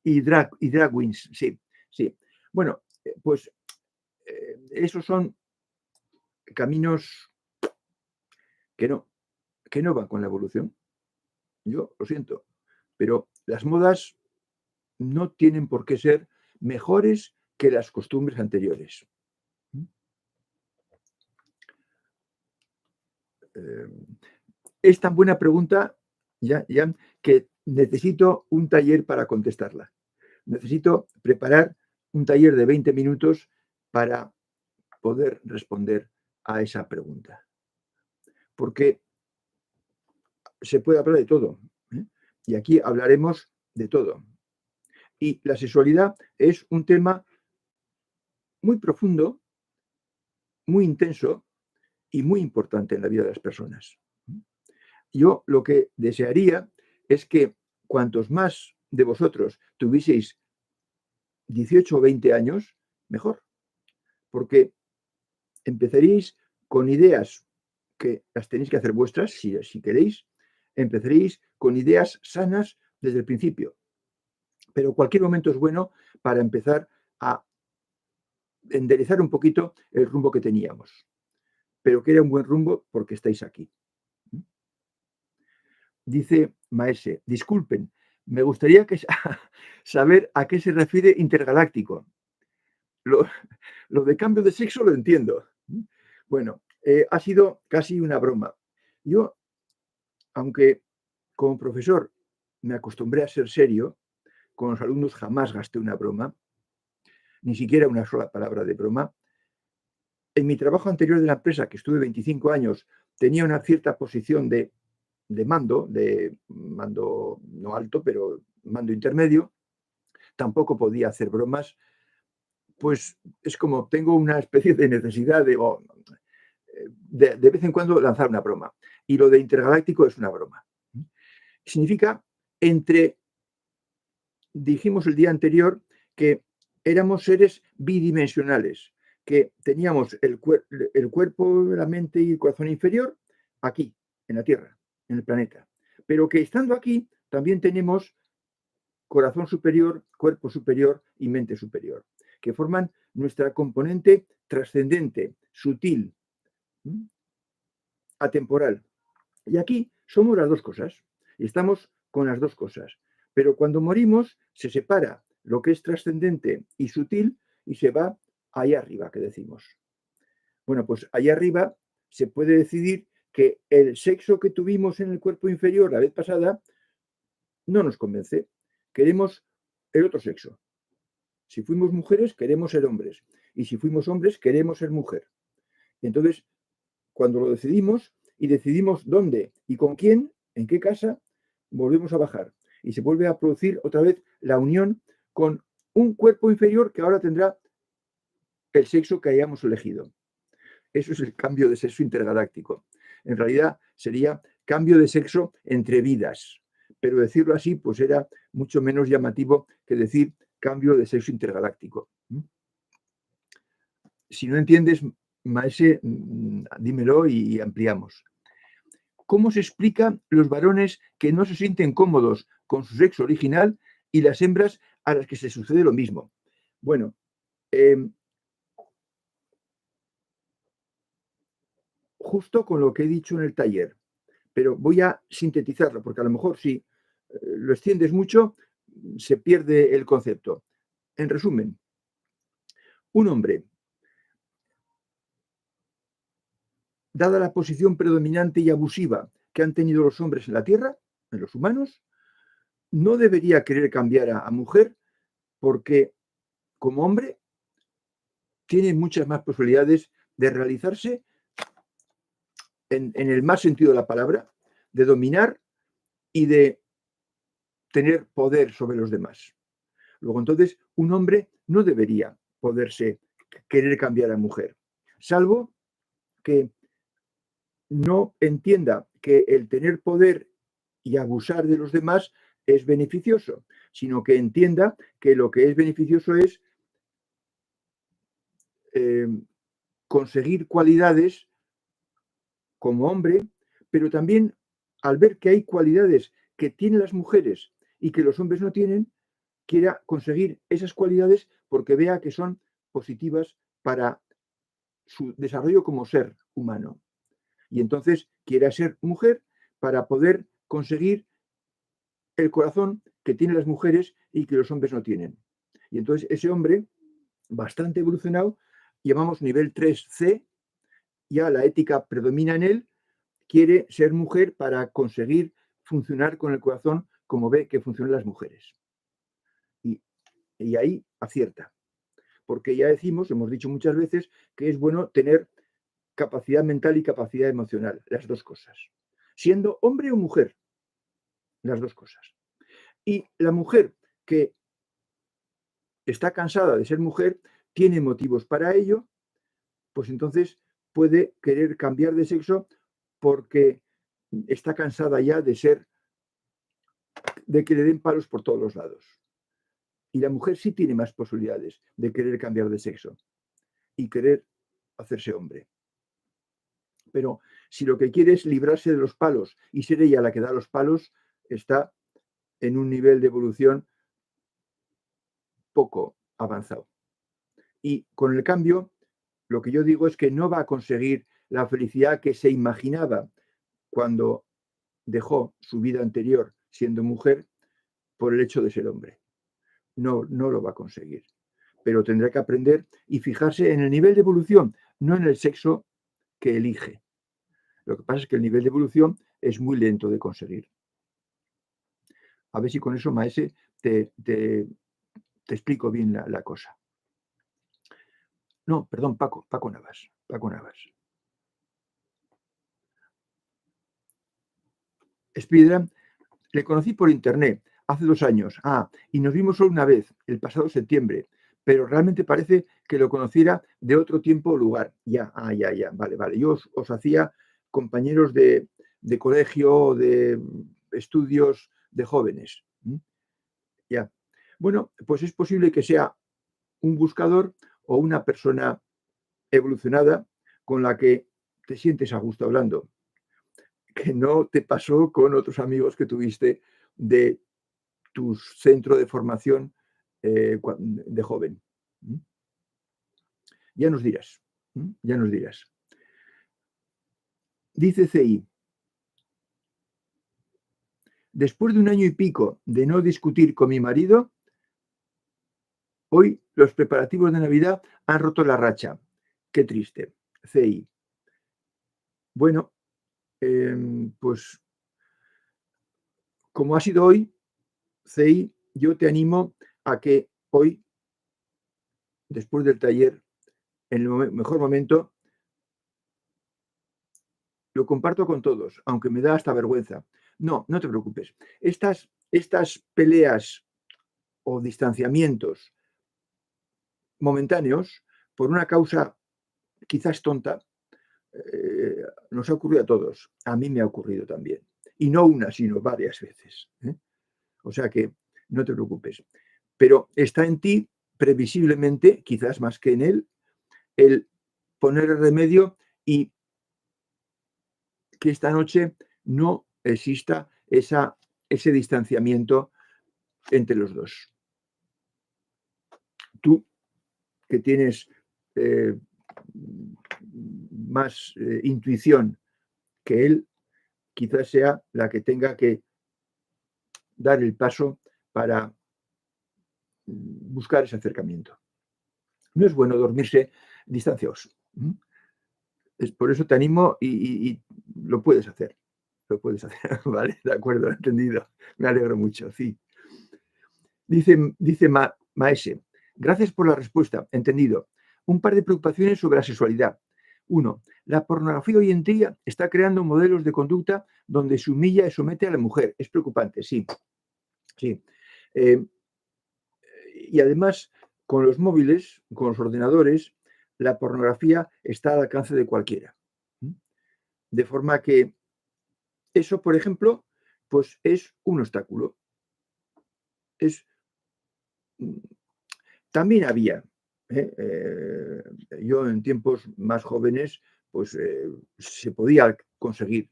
y drag queens. Sí, sí. Bueno, pues esos son caminos que no van con la evolución. Yo lo siento, pero las modas no tienen por qué ser mejores que las costumbres anteriores. Es tan buena pregunta, Jan, que necesito un taller para contestarla. Necesito preparar un taller de 20 minutos para poder responder a esa pregunta. Porque se puede hablar de todo. Y aquí hablaremos de todo. Y la sexualidad es un tema muy profundo, muy intenso y muy importante en la vida de las personas. Yo lo que desearía es que cuantos más de vosotros tuvieseis 18 o 20 años, mejor. Porque empezaréis con ideas que las tenéis que hacer vuestras, si queréis, empezaréis con ideas sanas desde el principio. Pero cualquier momento es bueno para empezar a enderezar un poquito el rumbo que teníamos. Pero que era un buen rumbo porque estáis aquí. Dice Maese, disculpen, me gustaría saber a qué se refiere intergaláctico. Lo de cambio de sexo lo entiendo. Bueno, ha sido casi una broma. Yo, aunque como profesor me acostumbré a ser serio, con los alumnos jamás gasté una broma, ni siquiera una sola palabra de broma. En mi trabajo anterior de la empresa, que estuve 25 años, tenía una cierta posición de mando no alto, pero mando intermedio. Tampoco podía hacer bromas. Pues es como tengo una especie de necesidad de vez en cuando lanzar una broma. Y lo de intergaláctico es una broma. Significa dijimos el día anterior que éramos seres bidimensionales, que teníamos el cuerpo, la mente y el corazón inferior aquí, en la Tierra, en el planeta. Pero que estando aquí también tenemos corazón superior, cuerpo superior y mente superior, que forman nuestra componente trascendente, sutil, atemporal. Y aquí somos las dos cosas, y estamos con las dos cosas. Pero cuando morimos se separa lo que es trascendente y sutil y se va allá arriba, que decimos. Bueno, pues allá arriba se puede decidir que el sexo que tuvimos en el cuerpo inferior la vez pasada no nos convence. Queremos el otro sexo. Si fuimos mujeres, queremos ser hombres. Y si fuimos hombres, queremos ser mujer. Entonces, cuando lo decidimos y decidimos dónde y con quién, en qué casa, volvemos a bajar. Y se vuelve a producir otra vez la unión con un cuerpo inferior que ahora tendrá el sexo que hayamos elegido. Eso es el cambio de sexo intergaláctico. En realidad sería cambio de sexo entre vidas. Pero decirlo así, pues era mucho menos llamativo que decir cambio de sexo intergaláctico. Si no entiendes, Maese, dímelo y ampliamos. ¿Cómo se explica los varones que no se sienten cómodos con su sexo original y las hembras a las que se sucede lo mismo? Bueno, justo con lo que he dicho en el taller, pero voy a sintetizarlo, porque a lo mejor si lo extiendes mucho, se pierde el concepto. En resumen, un hombre, dada la posición predominante y abusiva que han tenido los hombres en la Tierra, en los humanos, no debería querer cambiar a mujer porque como hombre tiene muchas más posibilidades de realizarse en el más sentido de la palabra, de dominar y de tener poder sobre los demás. Luego, entonces, un hombre no debería poderse querer cambiar a mujer, salvo que no entienda que el tener poder y abusar de los demás es beneficioso, sino que entienda que lo que es beneficioso es conseguir cualidades como hombre, pero también al ver que hay cualidades que tienen las mujeres y que los hombres no tienen, quiera conseguir esas cualidades porque vea que son positivas para su desarrollo como ser humano. Y entonces quiera ser mujer para poder conseguir el corazón que tienen las mujeres y que los hombres no tienen. Y entonces ese hombre, bastante evolucionado, llamamos nivel 3C, ya la ética predomina en él, quiere ser mujer para conseguir funcionar con el corazón como ve que funcionan las mujeres. Y ahí acierta, porque ya decimos, hemos dicho muchas veces, que es bueno tener capacidad mental y capacidad emocional, las dos cosas, siendo hombre o mujer, las dos cosas. Y la mujer que está cansada de ser mujer, tiene motivos para ello, pues entonces puede querer cambiar de sexo porque está cansada ya de que le den palos por todos los lados. Y la mujer sí tiene más posibilidades de querer cambiar de sexo y querer hacerse hombre. Pero si lo que quiere es librarse de los palos y ser ella la que da los palos, está en un nivel de evolución poco avanzado. Y con el cambio, lo que yo digo es que no va a conseguir la felicidad que se imaginaba cuando dejó su vida anterior siendo mujer por el hecho de ser hombre. No lo va a conseguir. Pero tendrá que aprender y fijarse en el nivel de evolución, no en el sexo que elige. Lo que pasa es que el nivel de evolución es muy lento de conseguir. A ver si con eso, Maese, te explico bien la cosa. No, perdón, Paco Navas. Spiderman, le conocí por internet hace 2 años. Y nos vimos solo una vez, el pasado septiembre, pero realmente parece que lo conociera de otro tiempo o lugar. Ya, vale. Yo os hacía compañeros de colegio, de estudios de jóvenes. Ya. Bueno, pues es posible que sea un buscador o una persona evolucionada con la que te sientes a gusto hablando, que no te pasó con otros amigos que tuviste de tu centro de formación de joven. Ya nos dirás, ya nos dirás. Dice CI, después de 1 año y pico de no discutir con mi marido, hoy los preparativos de Navidad han roto la racha. Qué triste. CI. Bueno, pues como ha sido hoy, CI, yo te animo a que hoy, después del taller, en el mejor momento, lo comparto con todos, aunque me da hasta vergüenza. No te preocupes. Estas peleas o distanciamientos momentáneos, por una causa quizás tonta, nos ha ocurrido a todos. A mí me ha ocurrido también. Y no una, sino varias veces. O sea que no te preocupes. Pero está en ti, previsiblemente, quizás más que en él, el poner el remedio y que esta noche no exista ese distanciamiento entre los dos. Tú, que tienes más intuición que él, quizás sea la que tenga que dar el paso para buscar ese acercamiento. No es bueno dormirse distanciados. Por eso te animo y lo puedes hacer. Lo puedes hacer, ¿vale? De acuerdo, entendido. Me alegro mucho, sí. Dice Maese, gracias por la respuesta, entendido. Un par de preocupaciones sobre la sexualidad. Uno, la pornografía hoy en día está creando modelos de conducta donde se humilla y somete a la mujer. Es preocupante, sí. Sí. Y además, con los móviles, con los ordenadores, la pornografía está al alcance de cualquiera. De forma que eso, por ejemplo, pues es un obstáculo. También había, yo en tiempos más jóvenes, pues se podía conseguir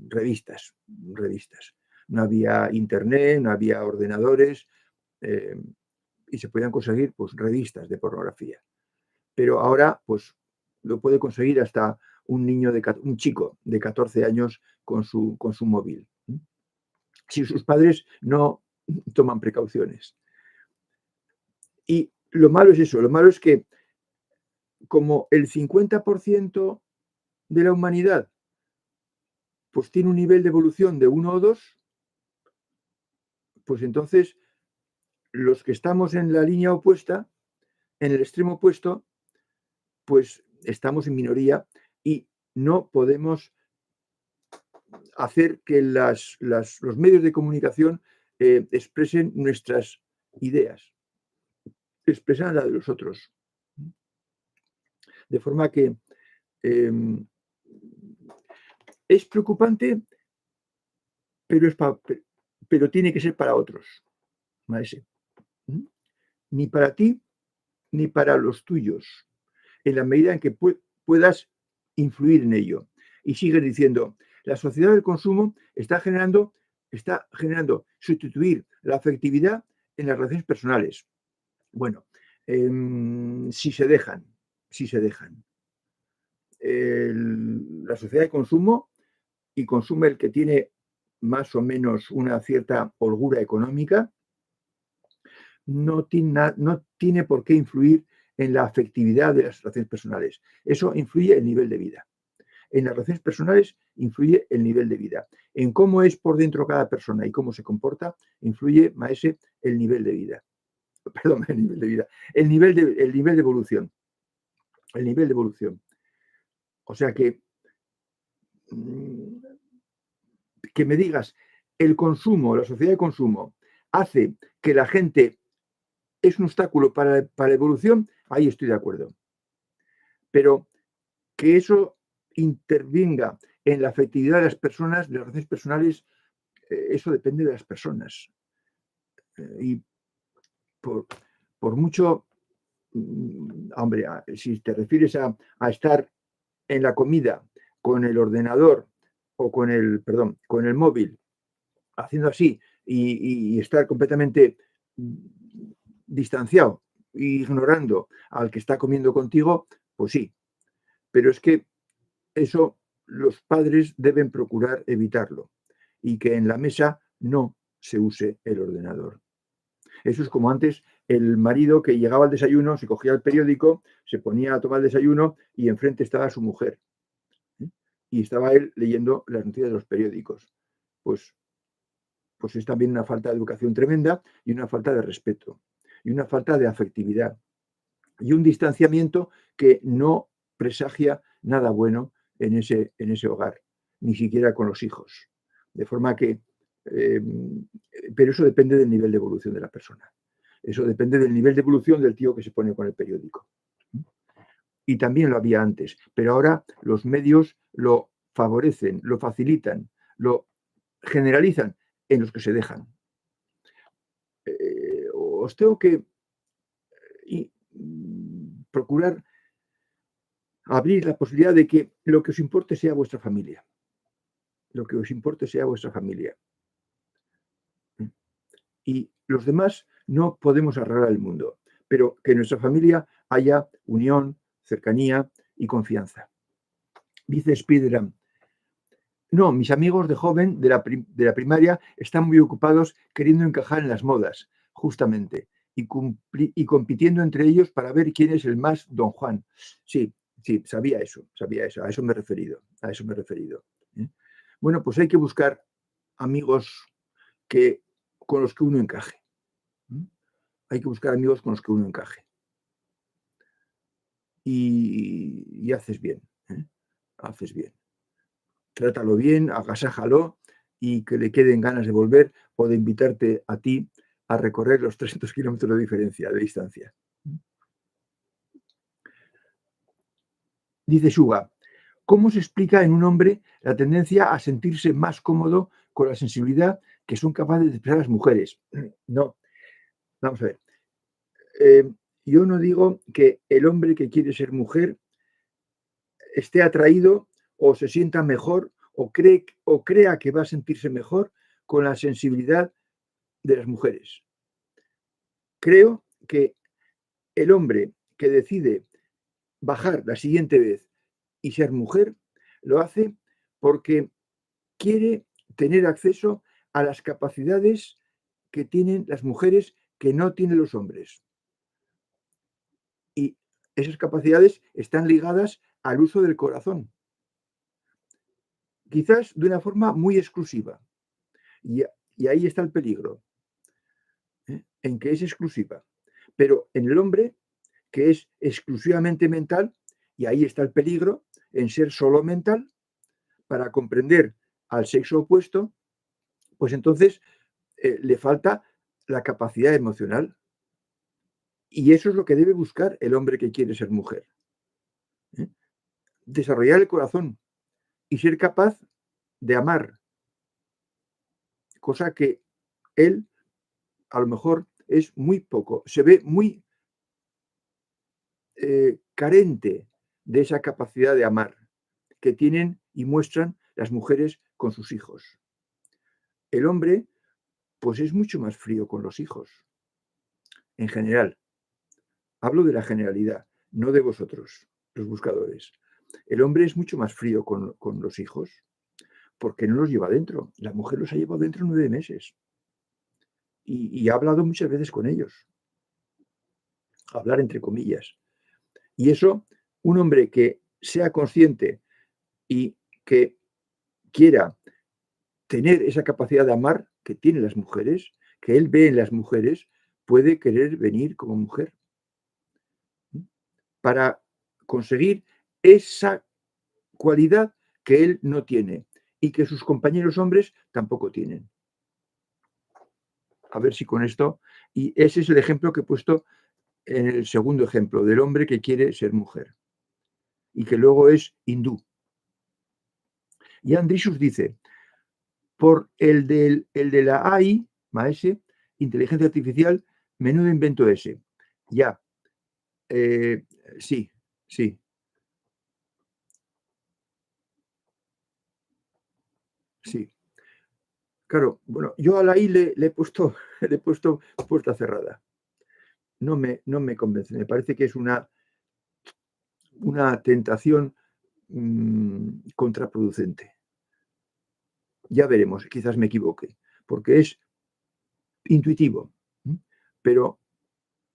revistas. No había internet, no había ordenadores y se podían conseguir pues revistas de pornografía. Pero ahora pues lo puede conseguir hasta un chico de 14 años con su móvil. Si sus padres no toman precauciones. Y lo malo es eso, lo malo es que como el 50% de la humanidad pues tiene un nivel de evolución de 1 o 2, pues entonces los que estamos en la línea opuesta, en el extremo opuesto, pues estamos en minoría y no podemos hacer que los medios de comunicación expresen nuestras ideas, expresan la de los otros. De forma que es preocupante, pero tiene que ser para otros. Maese. Ni para ti, ni para los tuyos, en la medida en que puedas influir en ello. Y sigue diciendo, la sociedad del consumo está generando sustituir la afectividad en las relaciones personales. Bueno, si se dejan. La sociedad de consumo, y consume el que tiene más o menos una cierta holgura económica, no tiene por qué influir en la afectividad de las relaciones personales. Eso influye el nivel de vida. En las relaciones personales influye el nivel de vida. En cómo es por dentro cada persona y cómo se comporta, influye, Maese, el nivel de vida. Perdón, el nivel de vida. El nivel de evolución. El nivel de evolución. O sea que me digas, el consumo, la sociedad de consumo, hace que la gente es un obstáculo para la evolución, ahí estoy de acuerdo. Pero que eso intervenga en la afectividad de las personas, de las relaciones personales, eso depende de las personas. Y por mucho, hombre, si te refieres a estar en la comida con el ordenador o con el móvil, haciendo así y estar completamente distanciado e ignorando al que está comiendo contigo, pues sí. Pero es que eso los padres deben procurar evitarlo y que en la mesa no se use el ordenador. Eso es como antes el marido que llegaba al desayuno, se cogía el periódico, se ponía a tomar el desayuno y enfrente estaba su mujer. Y estaba él leyendo las noticias de los periódicos. Pues es también una falta de educación tremenda y una falta de respeto y una falta de afectividad y un distanciamiento que no presagia nada bueno en ese hogar, ni siquiera con los hijos. De forma que, pero eso depende del nivel de evolución de la persona. Eso depende del nivel de evolución del tío que se pone con el periódico. Y también lo había antes, pero ahora los medios lo favorecen, lo facilitan, lo generalizan en los que se dejan. Os tengo que procurar abrir la posibilidad de que lo que os importe sea vuestra familia. Lo que os importe sea vuestra familia. Y los demás no podemos arreglar el mundo, pero que en nuestra familia haya unión, cercanía y confianza. Dice Spiderman: no, mis amigos de joven de la primaria están muy ocupados queriendo encajar en las modas, justamente, y compitiendo entre ellos para ver quién es el más Don Juan. Sí, sabía eso, a eso me he referido, ¿eh? Bueno, pues hay que buscar amigos con los que uno encaje. Hay que buscar amigos con los que uno encaje. Y haces bien, ¿eh? Haces bien. Trátalo bien, agasájalo y que le queden ganas de volver o de invitarte a ti a recorrer los 300 kilómetros de distancia. Dice Suga: ¿cómo se explica en un hombre la tendencia a sentirse más cómodo con la sensibilidad que son capaces de expresar las mujeres? No, vamos a ver. Yo no digo que el hombre que quiere ser mujer esté atraído o se sienta mejor o crea que va a sentirse mejor con la sensibilidad de las mujeres. Creo que el hombre que decide bajar la siguiente vez y ser mujer lo hace porque quiere tener acceso a las capacidades que tienen las mujeres que no tienen los hombres. Y esas capacidades están ligadas al uso del corazón, quizás de una forma muy exclusiva. Y ahí está el peligro, en que es exclusiva. Pero en el hombre, que es exclusivamente mental, y ahí está el peligro, en ser solo mental, para comprender al sexo opuesto, pues entonces le falta la capacidad emocional. Y eso es lo que debe buscar el hombre que quiere ser mujer. Desarrollar el corazón y ser capaz de amar, cosa que él a lo mejor es muy poco, se ve muy carente de esa capacidad de amar que tienen y muestran las mujeres con sus hijos. El hombre, pues es mucho más frío con los hijos, en general. Hablo de la generalidad, no de vosotros, los buscadores. El hombre es mucho más frío con los hijos porque no los lleva dentro. La mujer los ha llevado dentro 9 meses. Y ha hablado muchas veces con ellos. Hablar entre comillas. Y eso, un hombre que sea consciente y que quiera tener esa capacidad de amar que tienen las mujeres, que él ve en las mujeres, puede querer venir como mujer para conseguir esa cualidad que él no tiene y que sus compañeros hombres tampoco tienen. A ver si con esto, y ese es el ejemplo que he puesto en el segundo ejemplo, del hombre que quiere ser mujer y que luego es hindú. Y Andrishus dice: por el de la AI, Maese, inteligencia artificial, menudo invento ese. Ya, sí. Claro, bueno, yo a la I le he puesto puerta cerrada. No me convence, me parece que es una tentación contraproducente. Ya veremos, quizás me equivoque, porque es intuitivo, pero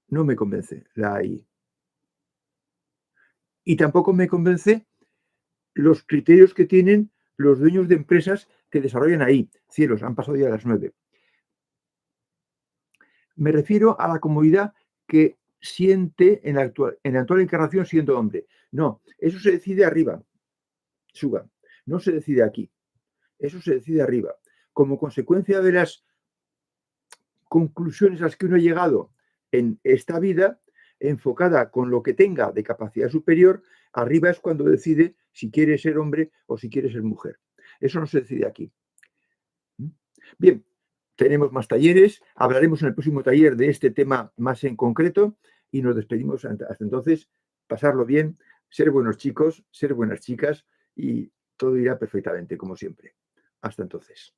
no me convence la AI. Y tampoco me convence los criterios que tienen los dueños de empresas que desarrollan ahí. Cielos, han pasado ya las 9. Me refiero a la comodidad que siente en la actual encarnación siendo hombre. No, eso se decide arriba, Suga. No se decide aquí. Eso se decide arriba. Como consecuencia de las conclusiones a las que uno ha llegado en esta vida, enfocada con lo que tenga de capacidad superior, arriba es cuando decide si quiere ser hombre o si quiere ser mujer. Eso no se decide aquí. Bien, tenemos más talleres, hablaremos en el próximo taller de este tema más en concreto y nos despedimos hasta entonces. Pasarlo bien. ser buenos chicos, ser buenas chicas y todo irá perfectamente, como siempre. Hasta entonces.